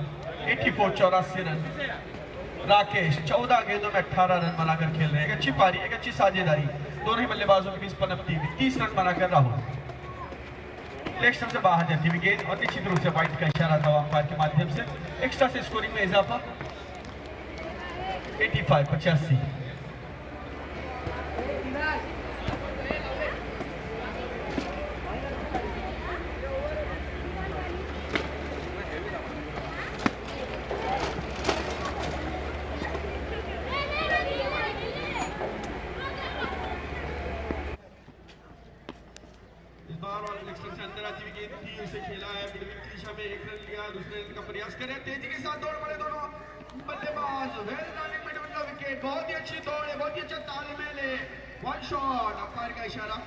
84 रन। राकेश 14 गेंदों में 18 रन बनाकर खेल रहे हैं। एक अच्छी पारी, एक अच्छी साझेदारी दोनों ही बल्लेबाजों के बीच पनपती हुई। 30 रन बनाकर राहुल लेग स्टंप से बाहर जाती हुई गेंद और निश्चित रूप से वाइट का इशारा था अंपायर के माध्यम से। एक्स्ट्रा से स्कोरिंग में इजाफा 85। अंदर आती हुई गेंद थी, उसे खेला है मिडविकेट की दिशा में। 1 रन लिया, दूसरे रन का प्रयास करें। तेजी के साथ दौड़ पड़े दोनों बल्लेबाज। वेल रनिंग मिडविकेट का विकेट। बहुत ही अच्छी दौड़ है, बहुत ही अच्छा तालमेल है। 1 शॉट, अंपायर का इशारा।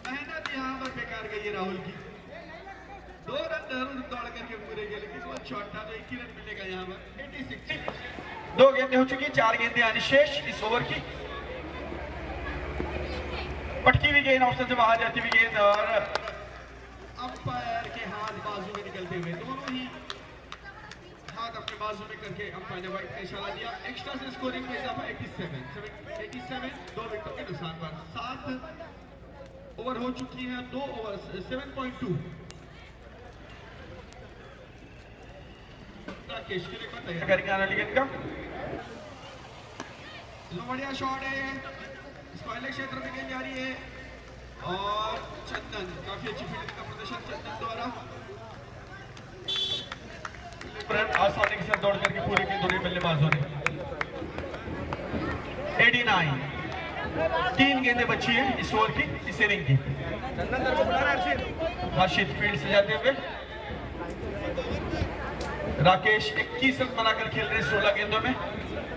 मेहनत यहाँ पर बेकार गई है राहुल की। 2 रन जरूर दौड़ करके पूरे गए, लेकिन 1 शॉट था तो 1 ही रन मिलेगा यहाँ पर। 86। 2 गेंदें हो चुकी, 4 गेंदें आनी शेष इस ओवर की। पटकी हुई गेंद, ऑप्शन से बाहर जाती हुई गेंद और अंपायर के हाथ बाजू में निकलते हुए। दोनों ही हाथ अपने बाजू में करके अंपायर ने वाइट का इशारा दिया। एक्स्ट्रा से स्कोरिंग में इजाफा 87। 2 विकेटों के नुकसान पर 7 ओवर हो चुकी हैं। 2 ओवर 7.2। राकेश के लिए तैयार करेंगे आना गेंद का। बढ़िया शॉट है, स्क्वायर क्षेत्र में गेंद जा रही है और चंदन काफी अच्छी फील्डिंग का प्रदर्शन चंदन द्वारा। आसानी के साथ दौड़ करके पूरे के दोनों बल्लेबाजों ने 89। 3 गेंदें बची है इस ओवर की, इस इनिंग की। हर्षित फील्ड से जाते हुए राकेश 21 रन बनाकर खेल रहे हैं 16 गेंदों में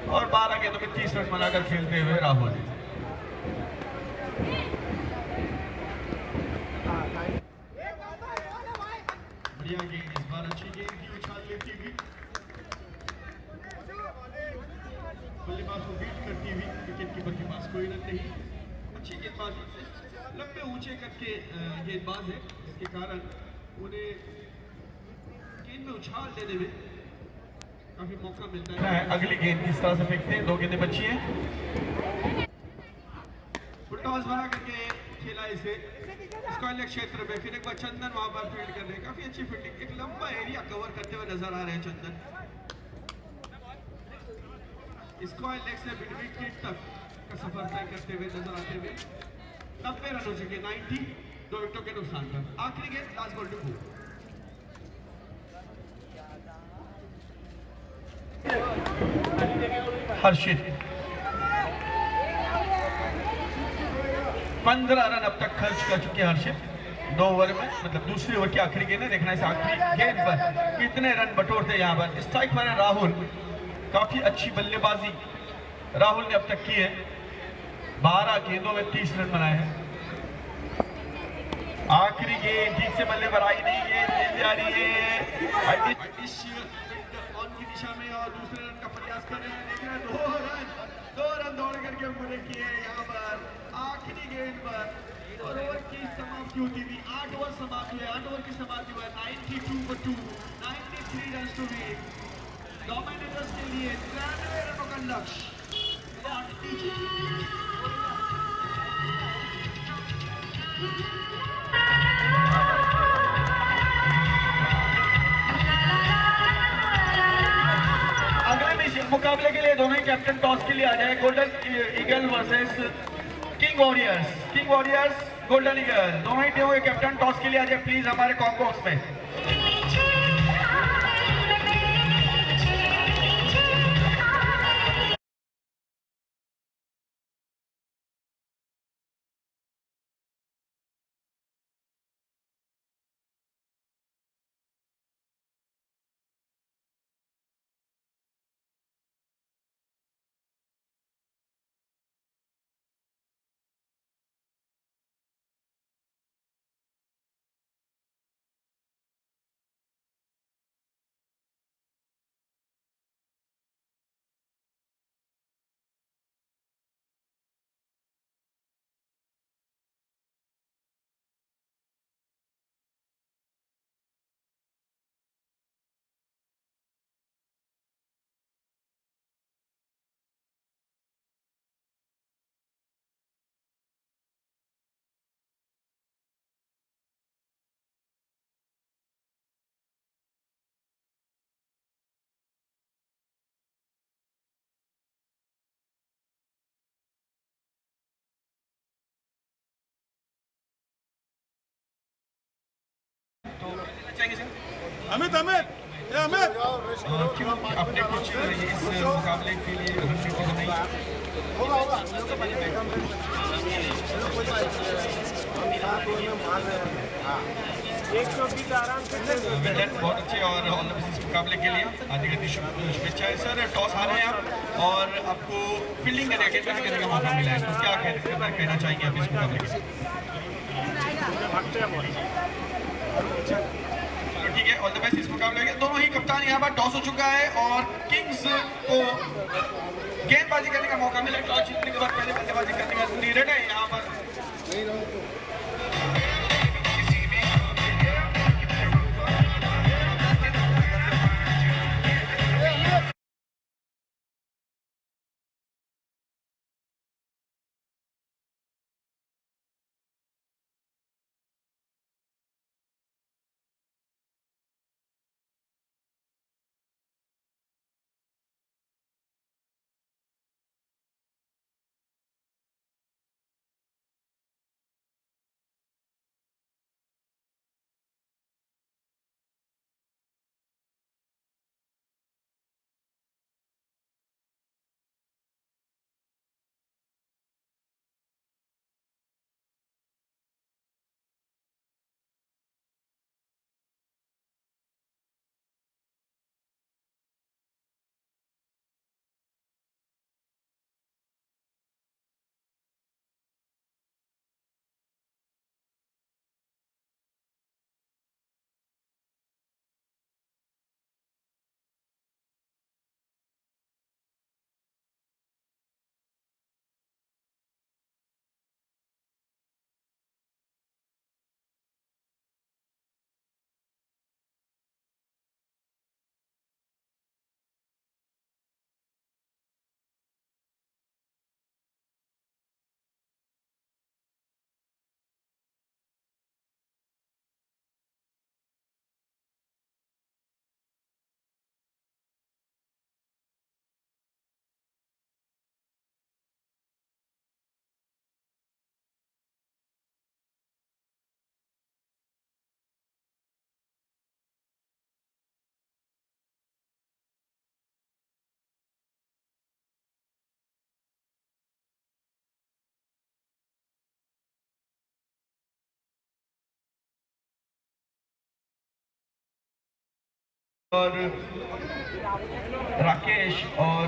और 12 गेंदों में 30 रन बनाकर खेलते हुए राहुल। बढ़िया गेंद, इस बार अच्छी गेंद की उछाल लेती हुई बल्लेबाज को बीट करती हुई। विकेट कीपर के पास कोई रन नहीं। अच्छी गेंदबाजी, लंबे ऊंचे करके गेंदबाज है, जिसके कारण उन्हें गेंद में उछाल देने में काफी मौका मिलता है। अगली गेंद किस तरह से फेंकते हैं। 2 गेंदें बची हैं। टॉस बना करके खेला इसे स्क्वायर क्षेत्र में। फिर एक बार चंदन वहां पर फील्ड कर रहे हैं। काफी अच्छी फील्डिंग, एक लंबा एरिया कवर करते हुए नजर आ रहे हैं चंदन। स्क्वायर लेग से मिडविकेट तक का सफर तय करते हुए नजर आते हुए। 90 रन हो चुके, 90। 2 विकेटों के नुकसान पर आखिरी गेंद, last ball to go. Harshit 15 run अब तक खर्च कर चुके हैं हर्षित 2 ओवर में, मतलब दूसरी ओवर की आखिरी गेंद है। देखना है आखिरी गेंद पर कितने रन बटोरते यहाँ पर। स्ट्राइक पर है राहुल। काफी अच्छी बल्लेबाजी राहुल ने अब तक की है। 12 गेंदों में 30 रन बनाए हैं। आखिरी गेंद ठीक से बल्ले पर आई नहीं, गेंद जा रही है ऑन की दिशा में और दूसरे रन का प्रयास कर रहे हैं। देख रहे हैं 2 रन दौड़ करके पूरे किए यहाँ पर आखिरी गेंद पर। और ओवर की समाप्ति होती हुई 8 ओवर समाप्त हुए। 8 ओवर की समाप्ति हुआ 92 93 रन टू विन। डोमिनेटर्स के लिए 93 रनों का लक्ष्य। अगले मुकाबले के लिए दोनों ही कैप्टन टॉस के लिए आ जाए। Golden eagle versus king warriors golden eagle. दोनों ही टीमों के कैप्टन टॉस के लिए आ जाए प्लीज हमारे कॉम्बॉक्स में। अमित अमित ए अमित क्यों अपने कुछ इस मुकाबले के लिए रणनीति बनाई? विलन बहुत अच्छे और ऑल द बेस्ट इस मुकाबले के लिए हार्दिक शुभेच्छाएं सर। टॉस हारे हैं आप और आपको फील्डिंग करने का मौका मिला है, तो क्या कहना चाहेंगे आप इस मुकाबले के? ठीक है, ऑल द बेस्ट इस मुकाबले के। दोनों ही कप्तान यहाँ पर टॉस हो चुका है और किंग्स को गेंदबाजी करने का मौका मिला। टॉस जीतने के बाद पहले बल्लेबाजी करने का निर्णय है यहाँ पर। और राकेश और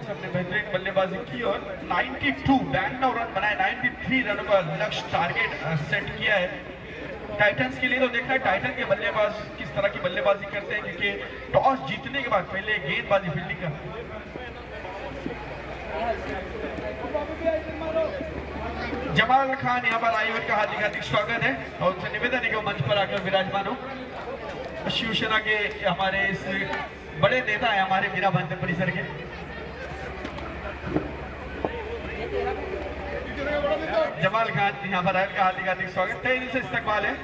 सबने बेहतरीन बल्लेबाजी की और 92 रन बनाए, 93 रनों का लक्ष्य टारगेट सेट किया है टाइटंस के लिए। तो देखना है टाइटन के बल्लेबाज किस तरह की बल्लेबाजी करते हैं, क्योंकि टॉस जीतने के बाद पहले गेंदबाजी फील्डिंग का। जमाल खान यहाँ पर आए हुए का हार्दिक स्वागत है और उनसे निवेदन है कि वो मंच पर आकर विराजमान हो। शिवसेना के हमारे इस बड़े नेता है हमारे मीरा भाईंदर परिसर के। जमाल खान यहाँ पर आए का हार्दिक स्वागत है, इनसे इस्तकबाल है।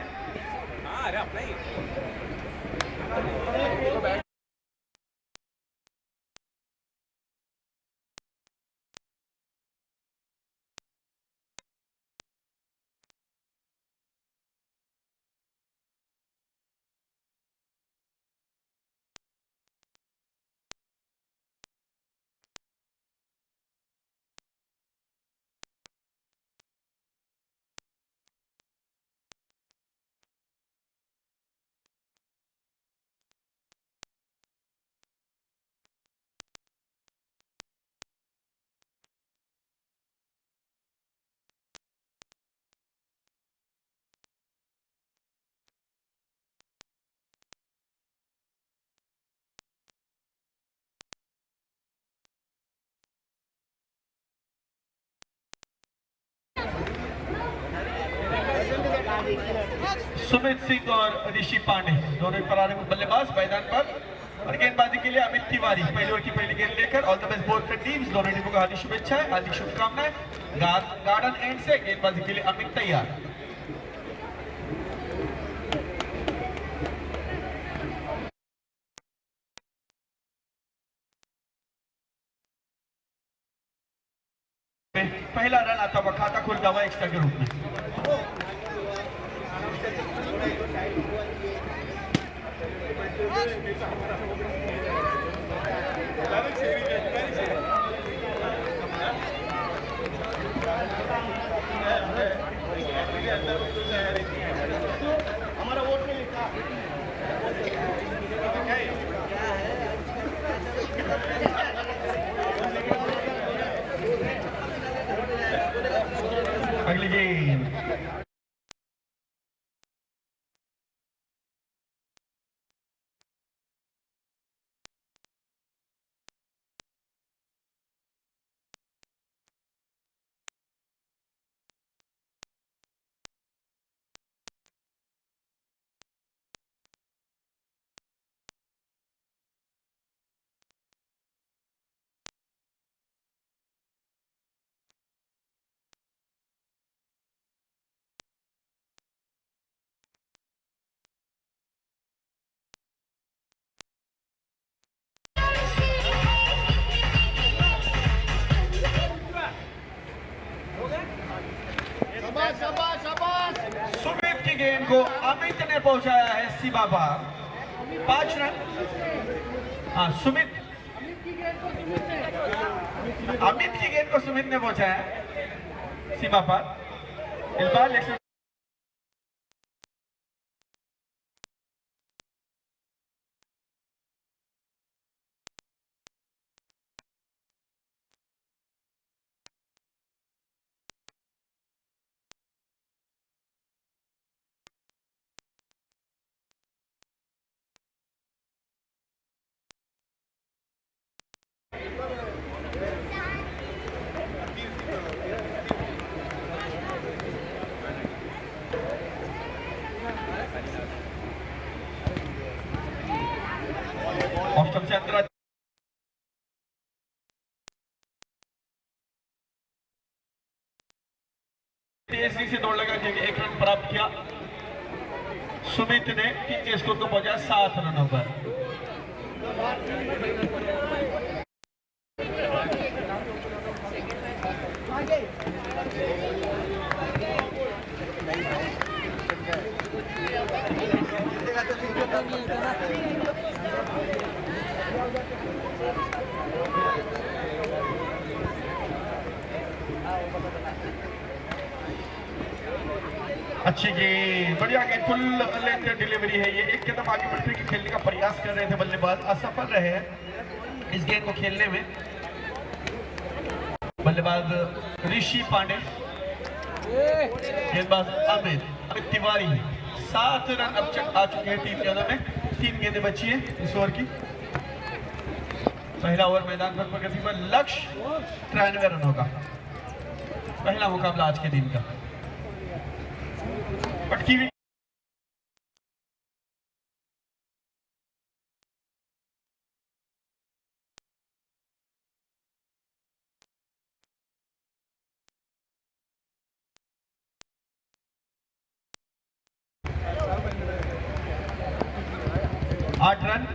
सुमित सिंह और ऋषि पांडे दोनों प्रारंभिक बल्लेबाज मैदान पर और गेंदबाजी के लिए अमित तिवारी पहली ओवर की पहली गेंद लेकर। All the best both teams, दोनों टीमों को हार्दिक शुभेच्छाएं, हार्दिक शुभकामनाएं। गार्डन एंड से गेंदबाजी के लिए अमित तैयार। पहला रन आता हुआ खाता खुलता हुआ एक्स्ट्रा के रूप में। हमारा वोट नहीं लिखा। अगली गेंद सुमित की गेंद को अमित ने पहुंचाया है सीमा पार, 5 रन। हाँ, सुमित अमित की गेंद को सुमित ने पहुंचाया सीमा पार। इस बार लेग ऑप्शन से अंदर तेजी से दौड़ लगा के 1 रन प्राप्त किया। सुमित ने टीम के स्कोर को पहुंचाया 7 रनों पर। अच्छी गेंद, बढ़िया गेंद, फुल लेंथ डिलीवरी है ये। एक कदम आगे बढ़ते के खेलने का प्रयास कर रहे थे बल्लेबाज, असफल रहे हैं इस गेंद को खेलने में। बल्लेबाज ऋषि पांडे, गेंदबाज अमित तिवारी। 7 रन अब आ चुके हैं टीम के अंदर में, 3 गेंदें बची हैं इस ओवर की। पहला ओवर मैदान पर प्रगति पर, लक्ष्य 93 रनों का। पहला मुकाबला आज के दिन का। पटकी हुई 8 रन।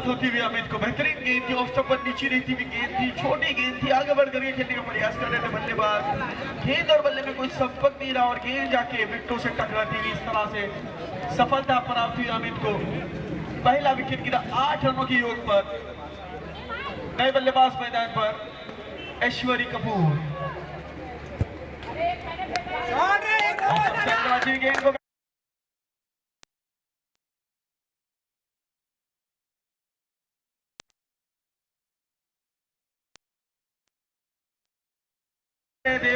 होती हुई अमित को बेहतरीन गेंद थी, ऑफ स्टंप पर नीचे रहती हुई गेंद थी, छोटी गेंद थी, आगे बढ़ करके खेलने का प्रयास कर रहे थे बल्लेबाज। गेंद और बल्ले में कोई संपर्क नहीं रहा और गेंद जाके विकेटों से टकराती हुई इस तरह से सफलता प्राप्त हुई अमित को। पहला विकेट गिरा 8 रनों की योग पर। नए बल्लेबाज मैदान पर ऐश्वरी कपूर। गेंद को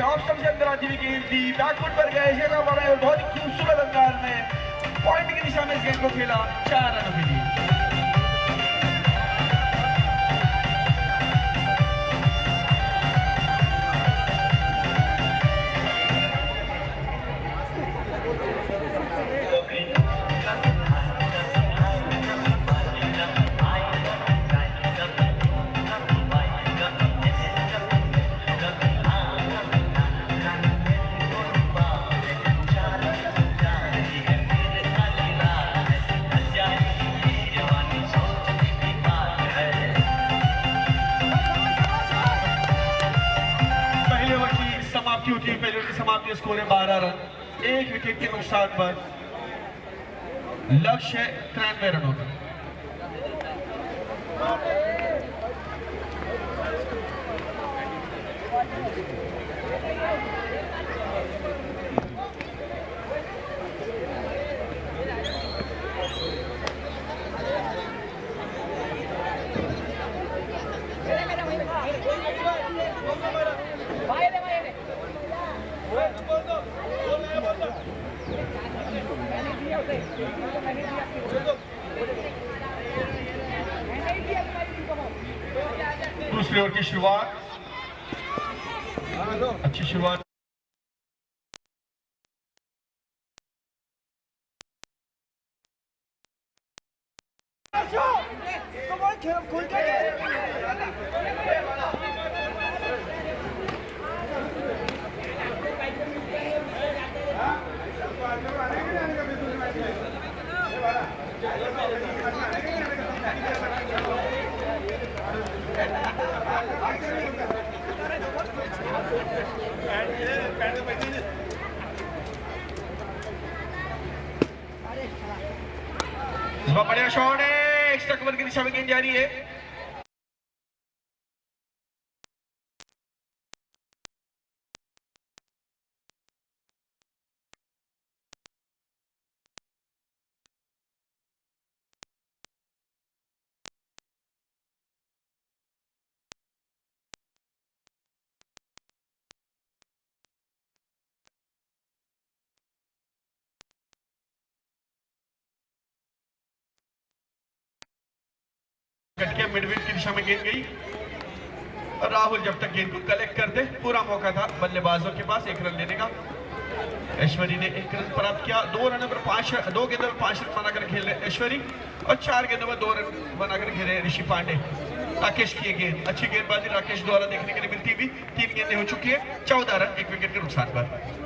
ऑप्शन से अंदर आती हुई गेंद थी, बैकफुट पर गए और बहुत ही खूबसूरत अंदाज में पॉइंट की दिशा में इस गेंद को खेला 4 रनों के लिए। समाप्ति स्कोर है 12 रन, 1 विकेट के नुकसान पर। लक्ष्य है 93 रनों का। दूसरे ओवर की शुरुआत, अच्छी शुरुआत। बढ़िया शॉट है, एक्स्ट्रा कवर की दिशा में गेंद जा रही है। कटके मिडविकेट की दिशा में गेंद गई और राहुल जब तक गेंद को कलेक्ट करते, पूरा मौका था बल्लेबाजों के पास 1 रन लेने का। ऐश्वरी ने 1 रन प्राप्त किया। 2 गेंदों पर 5 रन बनाकर खेल रहे ऐश्वरी और 4 गेंदों पर 2 रन बनाकर खेले ऋषि पांडे। राकेश की गेंद, अच्छी गेंदबाजी राकेश द्वारा देखने के लिए मिलती हुई। 3 गेंदें हो चुकी है, 14 रन 1 विकेट के नुकसान पर।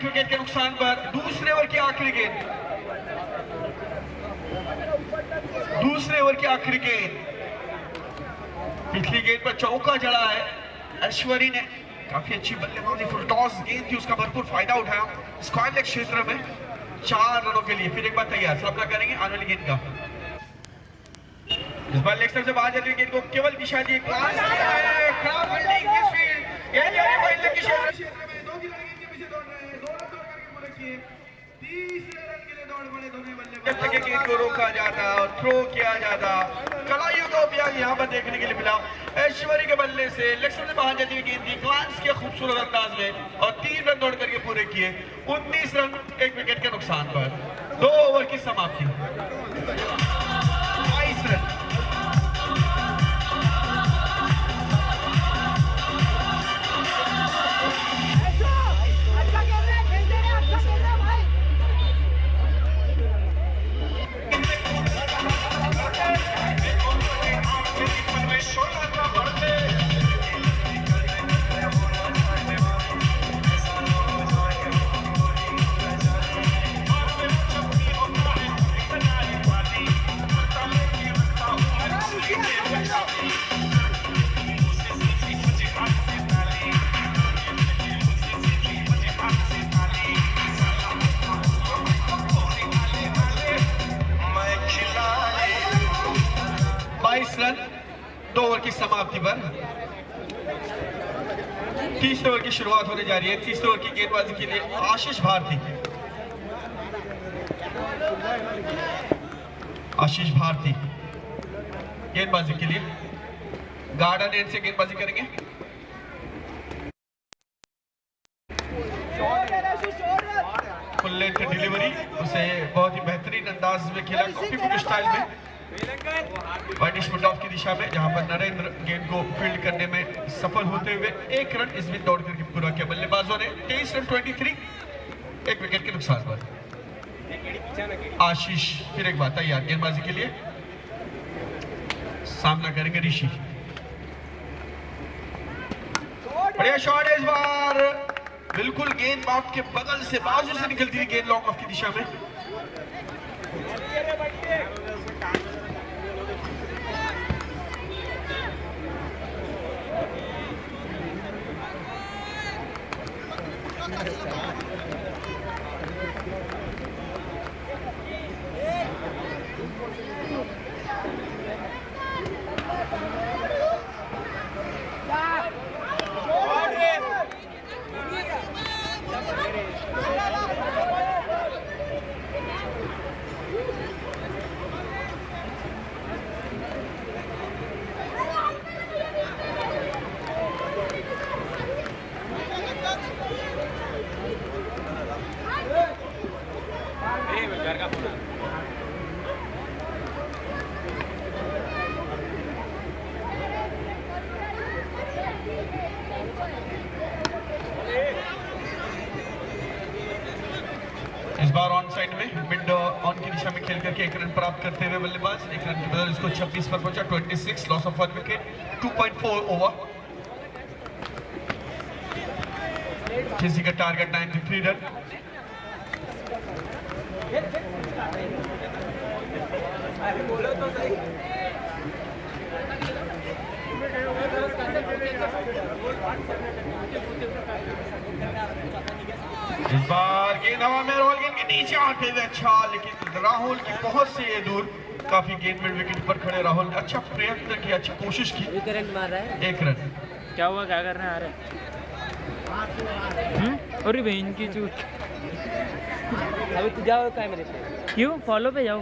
विकेट के नुकसान पर। दूसरे ओवर की आखिरी गेंद, की आखिरी गेंद, पिछली गेंद पर चौका जड़ा है ऐश्वर्य ने, काफी अच्छी बल्लेबाजी, फुल टॉस गेंद थी, उसका भरपूर फायदा उठाया स्क्वायर लेग क्षेत्र में 4 रनों के लिए। फिर एक बार तैयार, सामना करेंगे आने वाली गेंद का। इस बार लेग से बाहर जाती गेंद को केवल दिशा दी, क्लास खराब फील्डिंग इस फील्ड, गेंद जा रही है वाइड लेग के क्षेत्र में, 2 खिलाड़ी गेंद के पीछे दौड़ रहे हैं, 2 रन दौड़ करके पूरे किए, तीसरे रन के लिए दौड़ बड़े दोनों बल्लेबाज, गेंद को रोका जाता और थ्रो किया जाता, कलाइयों का उपयोग यहाँ पर देखने के लिए मिला। ऐश्वर्य के बल्ले से लेग से बाहर जाती हुई गेंद दी क्लास के खूबसूरत अंदाज में और 3 रन दौड़ करके पूरे किए, 19 रन 1 विकेट के नुकसान पर। 2 ओवर की समाप्ति, 22 रन। रन 2 ओवर की समाप्ति पर। तीसरे ओवर की शुरुआत होने जा रही है। तीसरे ओवर की गेंदबाजी के लिए आशीष भारती गेंदबाजी के लिए गार्डन एंड से गेंदबाजी करेंगे। फुल लेंथ डिलीवरी, उसे बहुत ही बेहतरीन अंदाज में खेला, कॉपी बुक स्टाइल में वाइड स्पिन की दिशा में, जहां पर नरेंद्र गेंद को फील्ड करने में सफल होते हुए 1 रन इस बीच दौड़ करके पूरा किया। बल्लेबाजों ने 23 रन 23, 1 विकेट के नुकसान पर। आशीष फिर एक बार तैयार गेंदबाजी के लिए, सामना करेंगे ऋषि। बढ़िया शॉट है इस बार, बिल्कुल गेंद बाउट के बगल से बाजू से निकलती हुई गेंद लॉन्ग ऑफ की दिशा में। इस बार ऑन साइड में मिड ऑन की दिशा में खेल करके 1 रन प्राप्त करते हुए बल्लेबाज, 1 रन के बदल इसको 26 पर पहुंचा, 26 लॉस ऑफ 1 विकेट, 2.4 ओवर। किसी का टारगेट 93 रन। इस बार गेंद हवा में, राहुल गेंद के नीचे आते हुए अच्छा, लेकिन राहुल की पहुंच से ये दूर, काफी गेंद मिड विकेट पर खड़े राहुल ने अच्छा प्रयत्न किया, अच्छी कोशिश की। 1 रन। क्या हुआ, क्या करना है? अरे बहन की चूत। अभी तू जाओ क्या मेरे, क्यों फॉलो पे जाओ?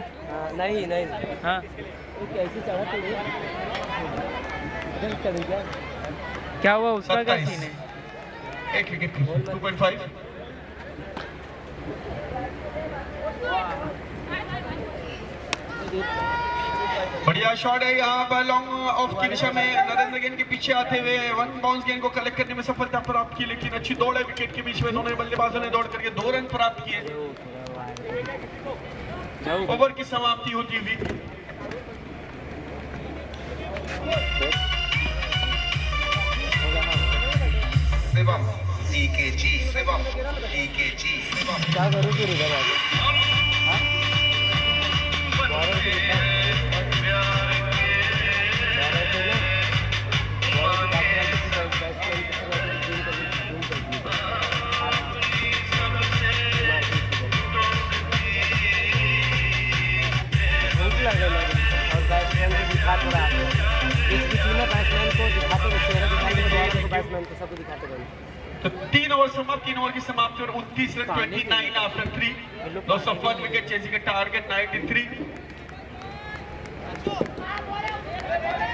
नहीं हाँ कैसे चढ़ा तो क्या हुआ, उसका क्या सीन है? 1 विकेट 2.5। बढ़िया शॉट है यहाँ पर लॉन्ग ऑफ की दिशा में, नरेंद्र गेंद के पीछे आते हुए 1 बाउंस गेंद को कलेक्ट करने में सफलता प्राप्त की, लेकिन अच्छी दौड़ है विकेट के बीच में। दोनों बल्लेबाजों ने दौड़ करके 2 रन प्राप्त किए। ओवर की समाप्ति होती हुई शिवम टीकेजी, शिवम टीकेजी, शिवम क्या करूँ फिर इधर आगे? प्यारे बैट्समैन थे, सबको दिखाते रहे। तो 3 ओवर समाप्त, 3 ओवर की समाप्ति और 29 run 29 after 3 loss of 1 wicket, chasing का टारगेट 93।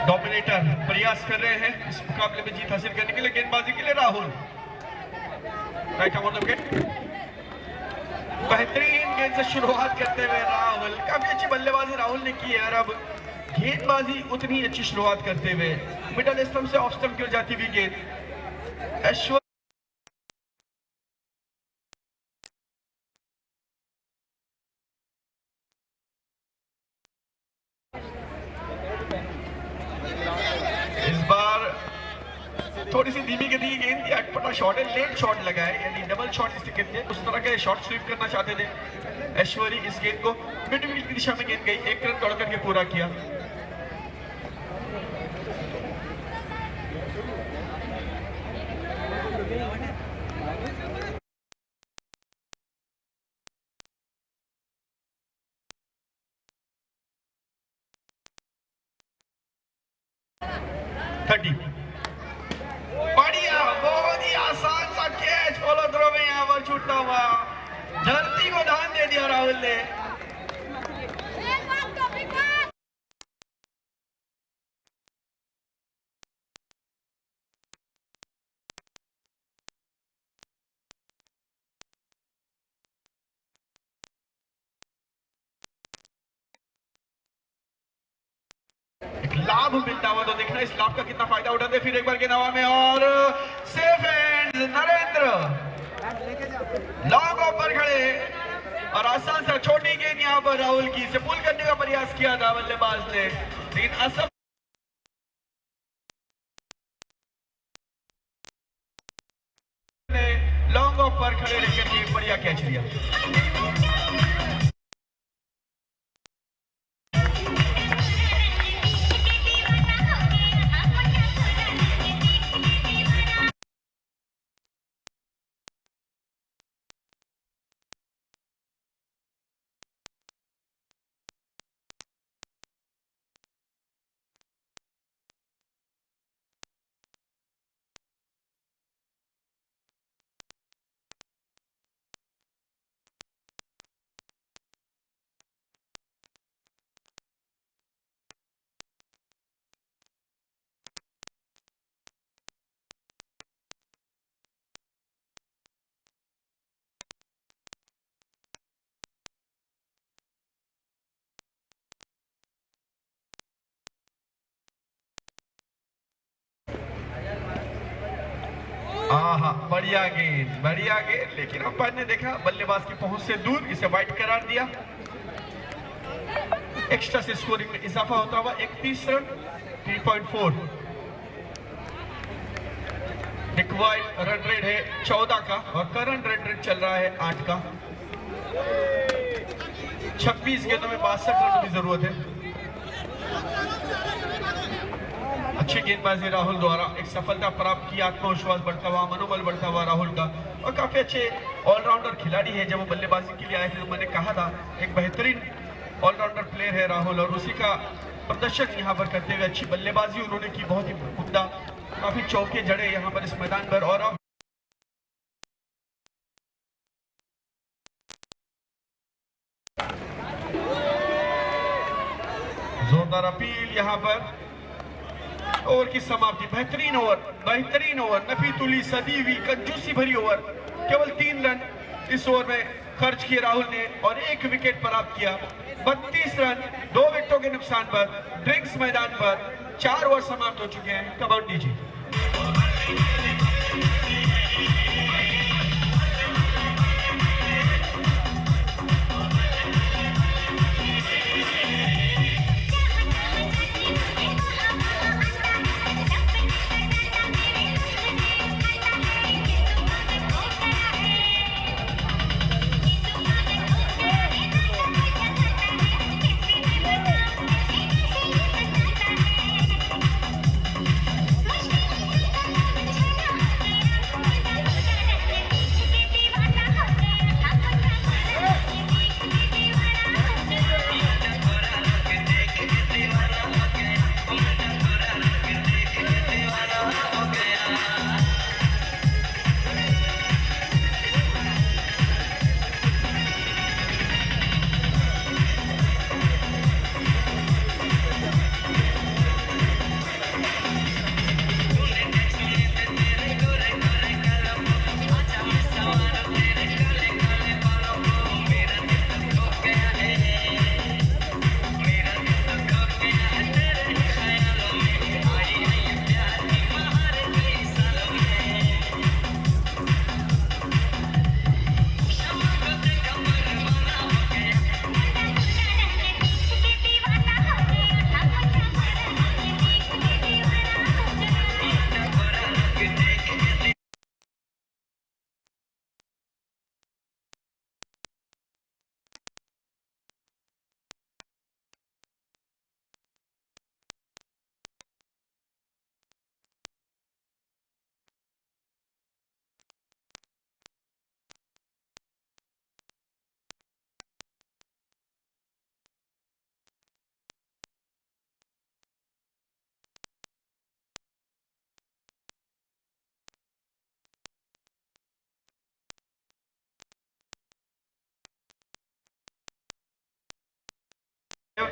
डोमिनेटर प्रयास कर रहे हैं इस मुकाबले में जीत हासिल करने के लिए। गेंदबाजी के लिए Rahul, right on the wicket. बेहतरीन गेंद से शुरुआत करते हुए राहुल, काफी अच्छी बल्लेबाजी राहुल ने की है और अब गेंदबाजी उतनी अच्छी शुरुआत करते हुए मिडल स्टंप से ऑफ स्टंप की ओर जाती हुई गेंद ऐश्वर्य इस बार थोड़ी सी धीमी गति की गेंद, अटपटा शॉट है, लेट शॉट लगा है, यानी डबल शॉट जिसे कहते हैं, उस तरह के शॉट स्वीप करना चाहते थे ऐश्वर्य। इस गेंद को मिड विकेट की दिशा में गेंद गई, 1 रन दौड़ करके पूरा किया। बढ़िया, बहुत ही आसान सा कैच, फॉलो थ्रो में यहाँ पर छूटता हुआ धरती को ढान दे दिया राहुल ने। एक लाभ मिलता हुआ तो देखना इस लाभ का कितना फायदा उठाते। फिर एक बार के हवा में और safe and Narendra long off पर खड़े और आसान सा छोटी गेंद यहाँ पर राहुल की से पुल करने का प्रयास किया था बल्लेबाज ने, लेकिन असम ने लॉन्ग ऑफ पर खड़े रहकर के बढ़िया कैच लिया। बढ़िया गेंद, लेकिन अंपायर ने देखा बल्लेबाज की पहुंच से दूर, इसे वाइड करार दिया। एक्स्ट्रा से स्कोरिंग में इजाफा होता हुआ 31 रन 3.4 रिक्वायर्ड रन रेट है 14 का और करंट रन रेट चल रहा है 8 का। 26 गेंदों में 62 रनों की जरूरत है। अच्छी गेंदबाजी राहुल द्वारा, एक सफलता प्राप्त की, आत्मविश्वास बढ़ता हुआ, मनोबल बढ़ता हुआ राहुल का, और काफी अच्छे ऑलराउंडर खिलाड़ी है। जब वो बल्लेबाजी के लिए आए थे तो मैंने कहा था एक बेहतरीन ऑलराउंडर प्लेयर है राहुल, और उसी का प्रदर्शन यहाँ पर करते हुए अच्छी बल्लेबाजी उन्होंने की, बहुत ही उम्दा, काफी चौके जड़े यहाँ पर इस मैदान पर। और अब जोरदार अपील यहाँ पर। ओवर की समाप्ति, बेहतरीन ओवर, नफी तुली, सदी हुई, कंजूसी भरी ओवर, केवल 3 रन इस ओवर में खर्च किए राहुल ने और 1 विकेट प्राप्त किया। 32 रन 2 विकेटों के नुकसान पर ड्रिंक्स मैदान पर 4 ओवर समाप्त हो चुके हैं। कमांड दीजिए।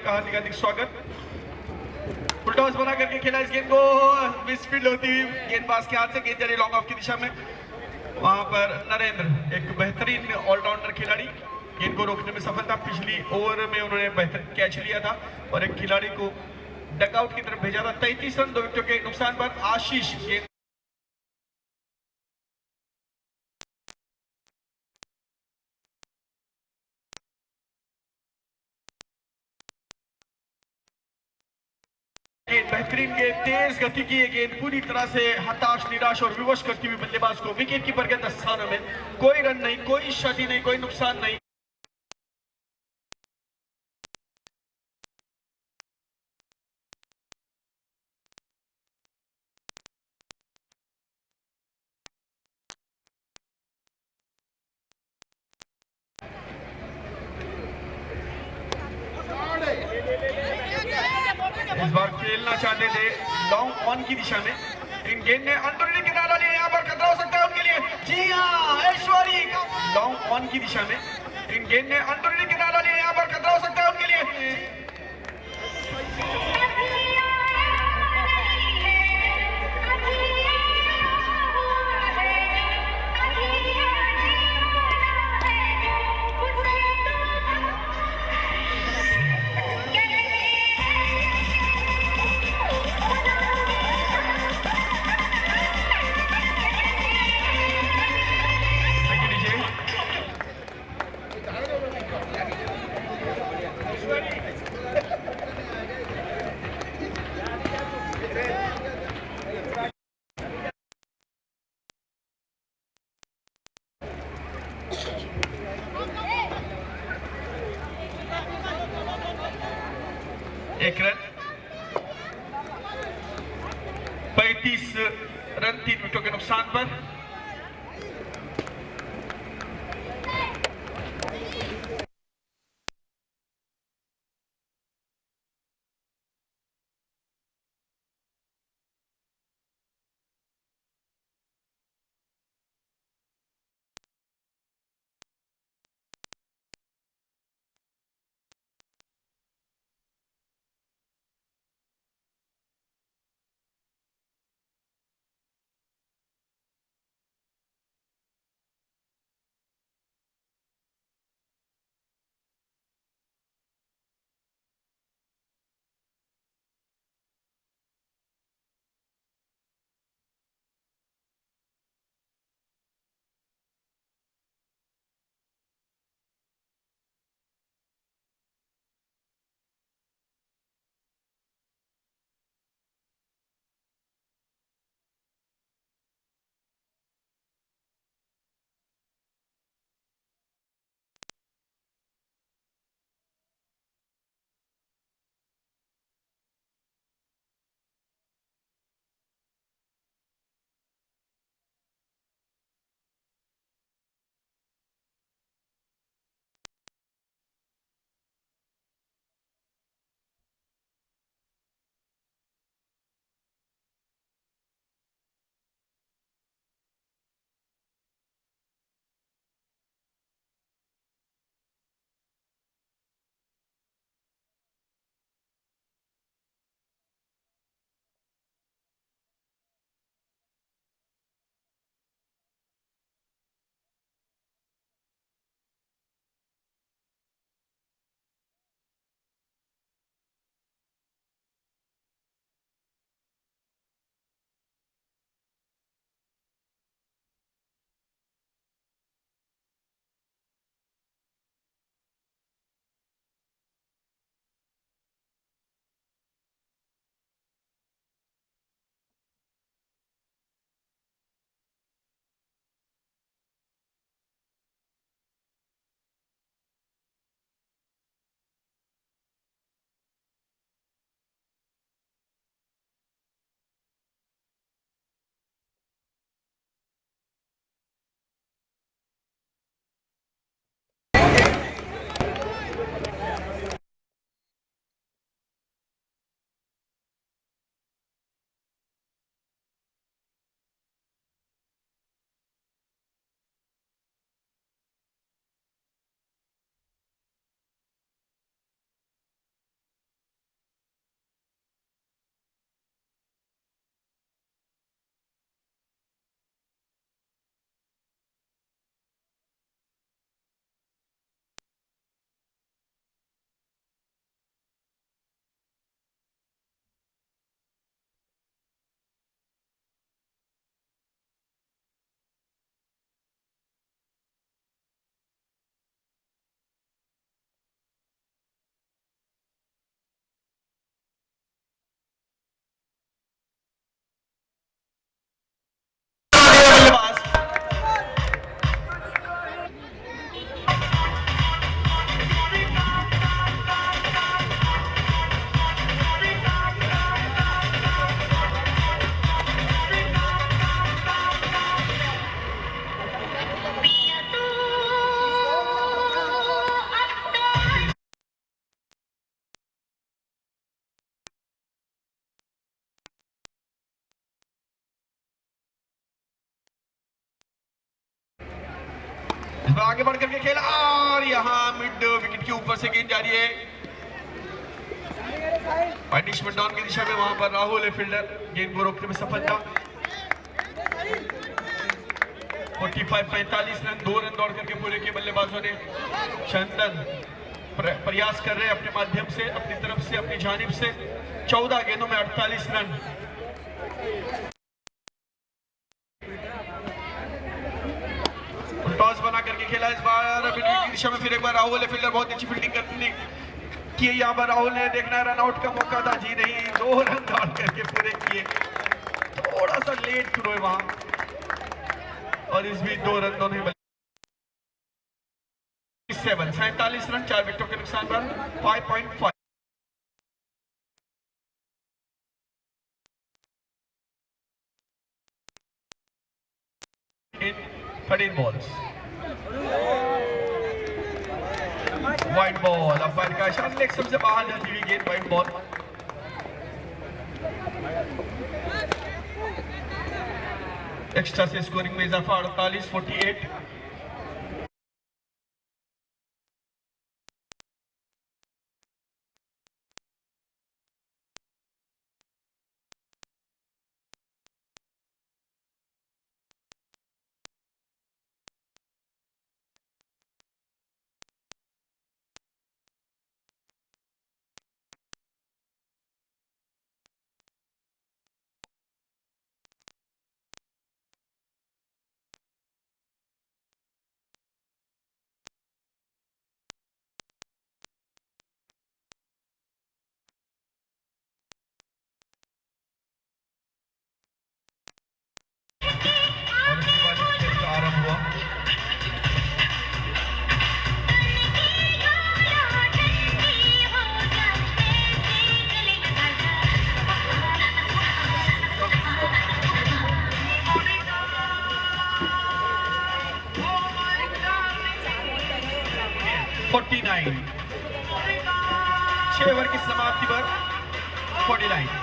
आपका हार्दिक हार्दिक स्वागत। फुलटॉस बना करके खेला इस गेंद को, मिसफील्ड होती हुई गेंदबाज के हाथ से गेंद जा रही लॉन्ग ऑफ की दिशा में। वहां पर नरेंद्र एक बेहतरीन ऑलराउंडर खिलाड़ी, गेंद को रोकने में सफल था। पिछली ओवर में उन्होंने बेहतर कैच लिया था और एक खिलाड़ी को डगआउट की तरफ भेजा था। 33 रन 2 विकेटों के नुकसान पर आशीष गेंद बेहतरीन गेंद, तेज गति की ये गेंद पूरी तरह से हताश, निराश और विवश करती हुई बल्लेबाज को विकेट कीपर के दस्तानों में। कोई रन नहीं, कोई क्षति नहीं, कोई नुकसान नहीं। इस बार खेलना चाहते थे लॉन्ग ऑन की दिशा में, इन गेंद ने अंदरूनी किनारा लिया। यहाँ पर खतरा हो सकता है उनके लिए। जी हाँ, ऐश्वर्य लॉन्ग ऑन की दिशा में, इन गेंद ने अंदरूनी किनारा लिया। यहाँ पर खतरा हो सकता है उनके लिए। एक रन, 35 रन 3 विकेटों के नुकसान पर। आगे बढ़ करके खेला और यहाँ मिड विकेट के ऊपर से गेंद जा रही है पनिशमेंट डाउन की दिशा में। वहां पर राहुल है फील्डर, गेंद को रोकने में सफल था। 45-45 रन, 2 रन दौड़ करके पूरे के बल्लेबाजों ने। चंदन प्रयास कर रहे हैं अपने माध्यम से, अपनी तरफ से, अपनी जानिब से। 14 गेंदों में 48 रन। टॉस बना करके खेला इस बार की दिशा में। फिर एक बार राहुल है फील्डर, बहुत अच्छी फील्डिंग करने की यहाँ पर राहुल ने। देखना है रन आउट का मौका था, जी नहीं, 2 रन दौड़ करके पूरे किए। थोड़ा सा लेट शुरू है वहां और इस बीच 2 रन दोनों 47 रन, 4 विकेटों के नुकसान पर 5.5। in 13 balls. White ball, umpire का इशारा, लेग सबसे बाहर जाती हुई गेंद, व्हाइट बॉल। एक्स्ट्रा से स्कोरिंग में इजाफा 48-48। और उसके बाद इस खेल का आरंभ हुआ। (49) 6 ओवर की समाप्ति पर 49।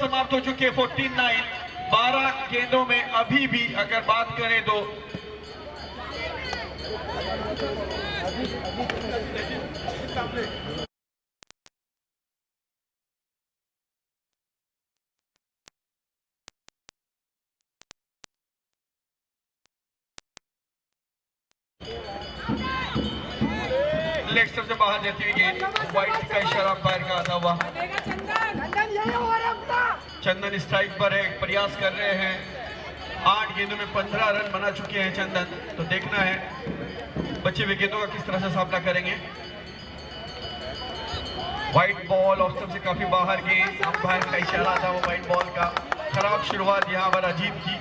समाप्त हो चुके 49। 12 गेंदों में अभी भी अगर बात करें तो लेग से बाहर जाती हुई गेंद, व्हाइट का इशारा अंपायर का आता हुआ। चंदन स्ट्राइक पर है, प्रयास कर रहे हैं। 8 गेंदों में 15 रन बना चुके हैं चंदन। तो देखना है बचे हुए गेंदों का किस तरह से सामना करेंगे। व्हाइट बॉल ऑफ स्टंप से काफी बाहर गेंद, अंपायर का इशारा था वो व्हाइट बॉल का। खराब शुरुआत यहाँ पर अजीत की,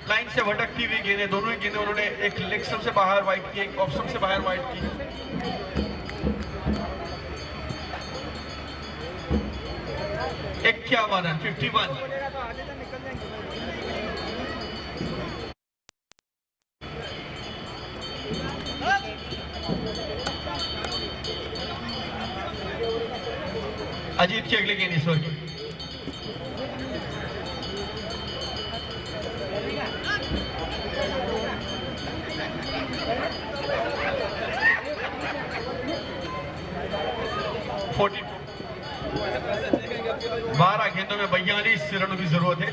लाइन से भटकती हुई गेंदें, दोनों ही गेंदें उन्होंने एक लेग स्टंप से बाहर व्हाइट की, एक ऑफ स्टंप से बाहर व्हाइट की। 51 रन, 51। अजीत की अगली गेंद इस ओवर की। फोर्टी 12 गेंदों में 42 रनों की जरूरत है।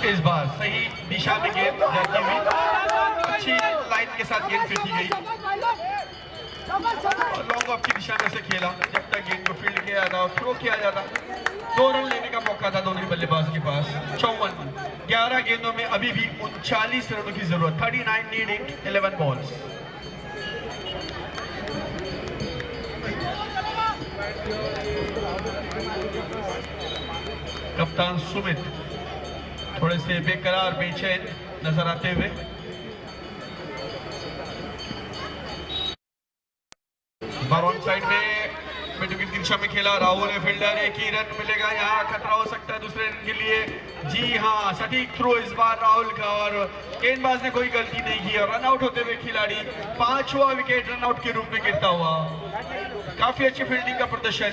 इस बार सही दिशा में गेंद जाती हुई अच्छी लाइन के साथ गेंद फेंकी गई और लॉन्ग ऑफ की दिशा में से खेला जब तक गेंद को फील्ड किया जाता और थ्रो किया जाता। 2 रन लेने का मौका था दोनों ही बल्लेबाज के पास। 54 11 गेंदों में अभी भी 39 रनों की जरूरत। 39 नीडिंग 11 बॉल्स। कप्तान सुमित थोड़े से बेकरार बेचैन नजर आते हुए। ऑन साइड में मिड विकेट की दिशा में खेला राहुल है फील्डर। एक ही रन मिलेगा, यहाँ खतरा हो सकता है दूसरे रन के लिए। जी हाँ, सटीक थ्रो इस बार राहुल का और गेंदबाज ने कोई गलती नहीं की और रन आउट होते हुए खिलाड़ी 5वां विकेट रन आउट के रूप में गिरता हुआ। काफी अच्छी फील्डिंग का प्रदर्शन।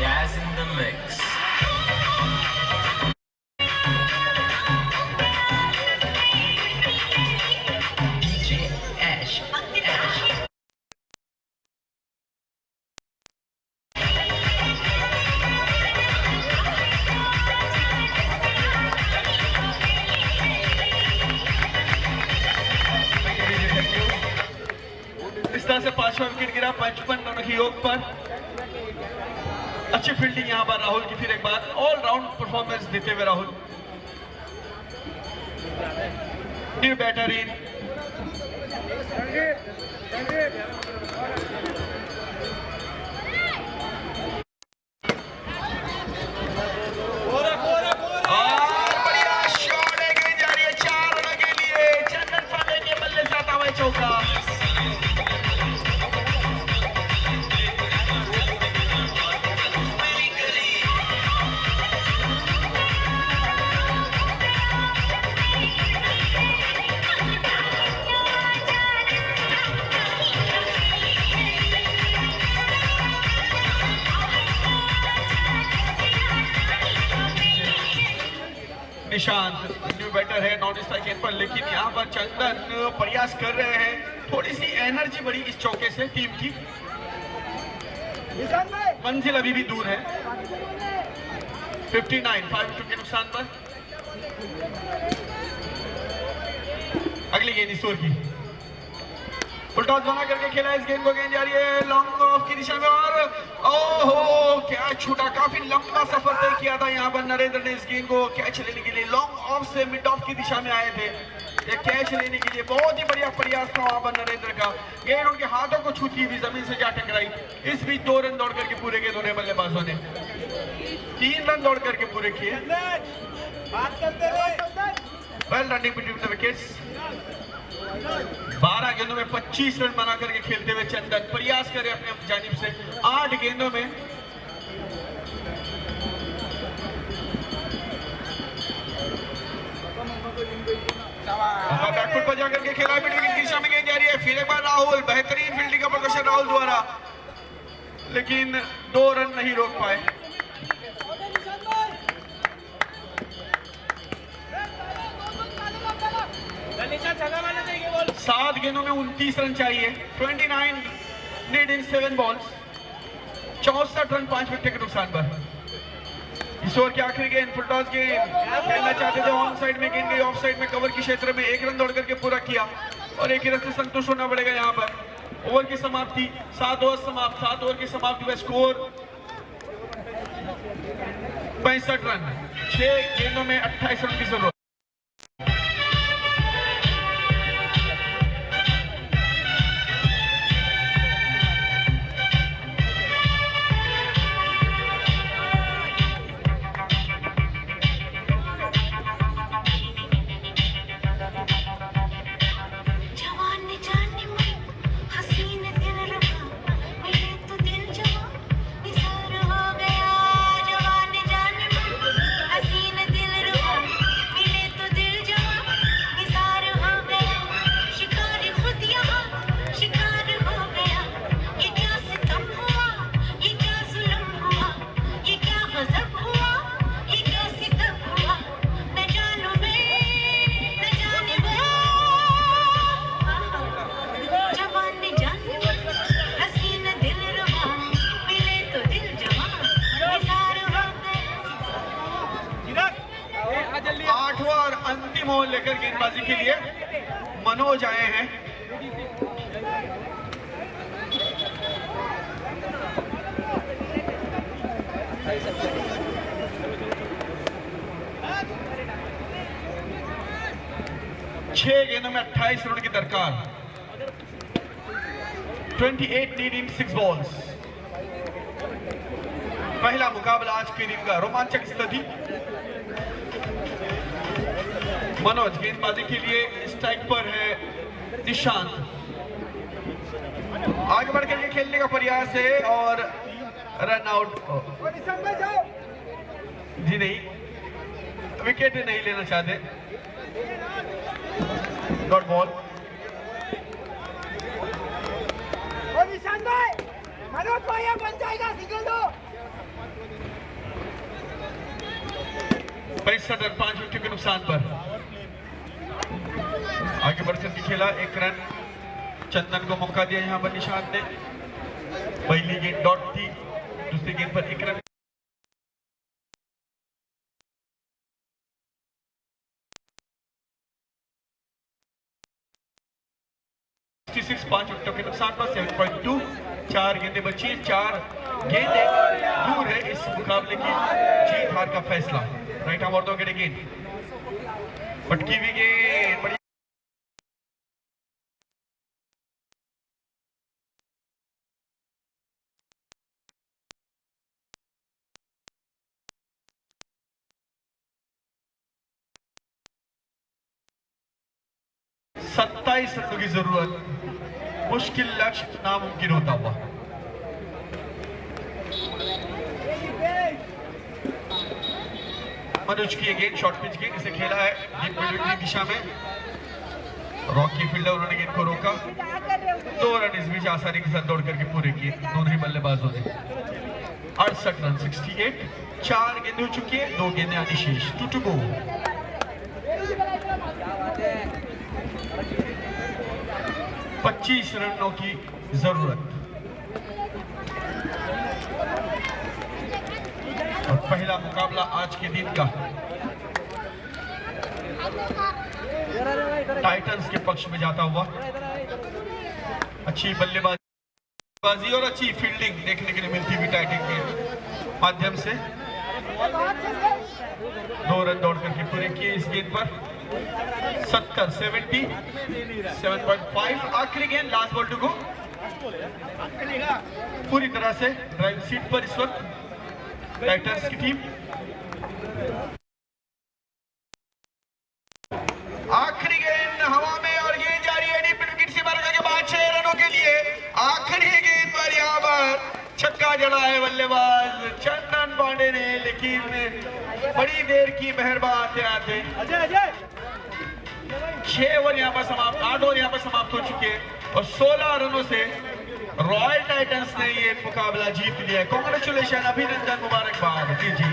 Jazz in the mix. DJ Ash. इस तरह से 5वां विकेट गिरा 55 रनों की योग पर। अच्छी फील्डिंग यहां पर राहुल की। फिर एक बार ऑलराउंड परफॉर्मेंस देते हुए राहुल। New batter in. और बढ़िया शॉट है, गेंद जा रही है 4 रनों के लिए। चंदन पांडे के बल्ले से आता हुआ चौका। निशांत न्यू बैटर है नॉन स्ट्राइक गेंद पर, लेकिन यहाँ पर चंदन प्रयास कर रहे हैं। थोड़ी सी एनर्जी बढ़ी इस चौके से टीम की। मंजिल अभी भी दूर है। 59 5 विकेट के नुकसान पर। अगली गेंद ईश्वर की। फुल टॉस बना करके खेला इस गेंद को। गेंद जा रही है लॉन्ग ऑफ की दिशा में और ओहो क्या छूटा। काफी लंबा सफर तय किया था यहाँ पर नरेंद्र ने इस गेंद को कैच लेने के लिए। लॉन्ग ऑफ से मिड ऑफ की दिशा में आए थे ये कैच लेने के लिए। बहुत ही बढ़िया प्रयास था वहां पर नरेंद्र का। गेंद उनके हाथों को छूती हुई जमीन से जा टकराई। इस बीच 2 रन दौड़ करके पूरे किए दोनों बल्लेबाजों ने। 3 रन दौड़ करके पूरे किए। Well running between the wickets. 12 गेंदों में 25 रन बना करके खेलते हुए चंदन प्रयास करे अपने जानिब से। 8 गेंदों में बैकफुट पर जाकर के खेला। मिड विकेट की दिशा में गेंद जा रही है। फिर एक बार राहुल, बेहतरीन फील्डिंग का प्रदर्शन राहुल द्वारा, लेकिन 2 रन नहीं रोक पाए। सात गेंदों में 29 रन चाहिए। 29 need in 7 balls. 64 run 5 wicket के नुकसान पर। इस ओवर की आखिरी गेंद फुल टॉस गेंद खेलना चाहते थे। ऑन साइड में गेंद गई ऑफ साइड में कवर के क्षेत्र में। 1 रन दौड़ करके पूरा किया और 1 रन से संतुष्ट होना पड़ेगा यहाँ पर। ओवर की समाप्ति 7 ओवर समाप्त। 7 ओवर की समाप्ति में स्कोर 65 रन। 6 गेंदों में 28 रन की जरूरत। हसीन दिल रुबा लेकर गेंदबाजी के लिए मनोज आए हैं। छह गेंदों में 28 रन की दरकार। 28 नीड इन 6 बॉल्स। पहला मुकाबला आज की दिन का रोमांचक स्थिति। मनोज गेंदबाजी के लिए स्ट्राइक पर है। निशांत आगे बढ़कर के खेलने का प्रयास है और रन आउट। जी नहीं, विकेट नहीं लेना चाहते। Dot ball. निशांत भाई, मनोज भैया बन जाएगा, सिग्नल दो। 65 रन 5 विकेट के नुकसान पर। आगे बढ़कर के खेला, एक रन चंदन को मौका दिया यहां पर निशांत ने। पहली गेंद डॉट थी, दूसरी गेंद पर एक रन। 66 5 विकेटों के नुकसान पर 7.2। 4 गेंदें बची हैं, 4 गेंदें दूर है इस मुकाबले की जीत हार का फैसला। राइट आर्म औरतों के गेंद पटकी हुई गेंद बड़ी। सत्ताईस रनों की जरूरत, मुश्किल लक्ष्य नामुमकिन होता हुआ। मनोज की गेंद शॉर्ट पिच गेंद, इसे खेला है डीप मिड की दिशा में। रॉकी फील्डर, उन्होंने गेंद को रोका। 2 रन इस बीच आसानी के साथ दौड़ करके पूरे किए दोनों ही बल्लेबाजों ने। 68 रन 68। 4 गेंदें हो चुकी है, 2 गेंदें आनी शेष। 2 to go। 25 रनों की जरूरत। और पहला मुकाबला आज के दिन का टाइटंस के पक्ष में जाता हुआ। अच्छी बल्लेबाजी और अच्छी फील्डिंग देखने के लिए मिलती हुई टाइटन के माध्यम से। 2 रन दौड़ करके पूरे किए इस गेंद पर। 7.5। आखिरी गेंद, लास्ट बॉल टू गो। पूरी तरह से ड्राइविंग सीट पर इस वक्त टाइटंस की टीम। आखिरी गेंद हवा में और गेंद जा रही है डीप विकेट से बाहर के बाद 6 रनों के लिए। आखिरी गेंद पर यहां पर छक्का जड़ा है बल्लेबाज चंदन पांडे ने, लेकिन बड़ी देर की मेहरबान आते 6 ओवर यहाँ पर समाप्त, 8 ओवर यहाँ पर समाप्त हो चुके हैं और 16 रनों से रॉयल टाइटंस ने ये मुकाबला जीत लिया है। कांग्रेचुलेशन, अभिनंदन, मुबारकबाद। जी।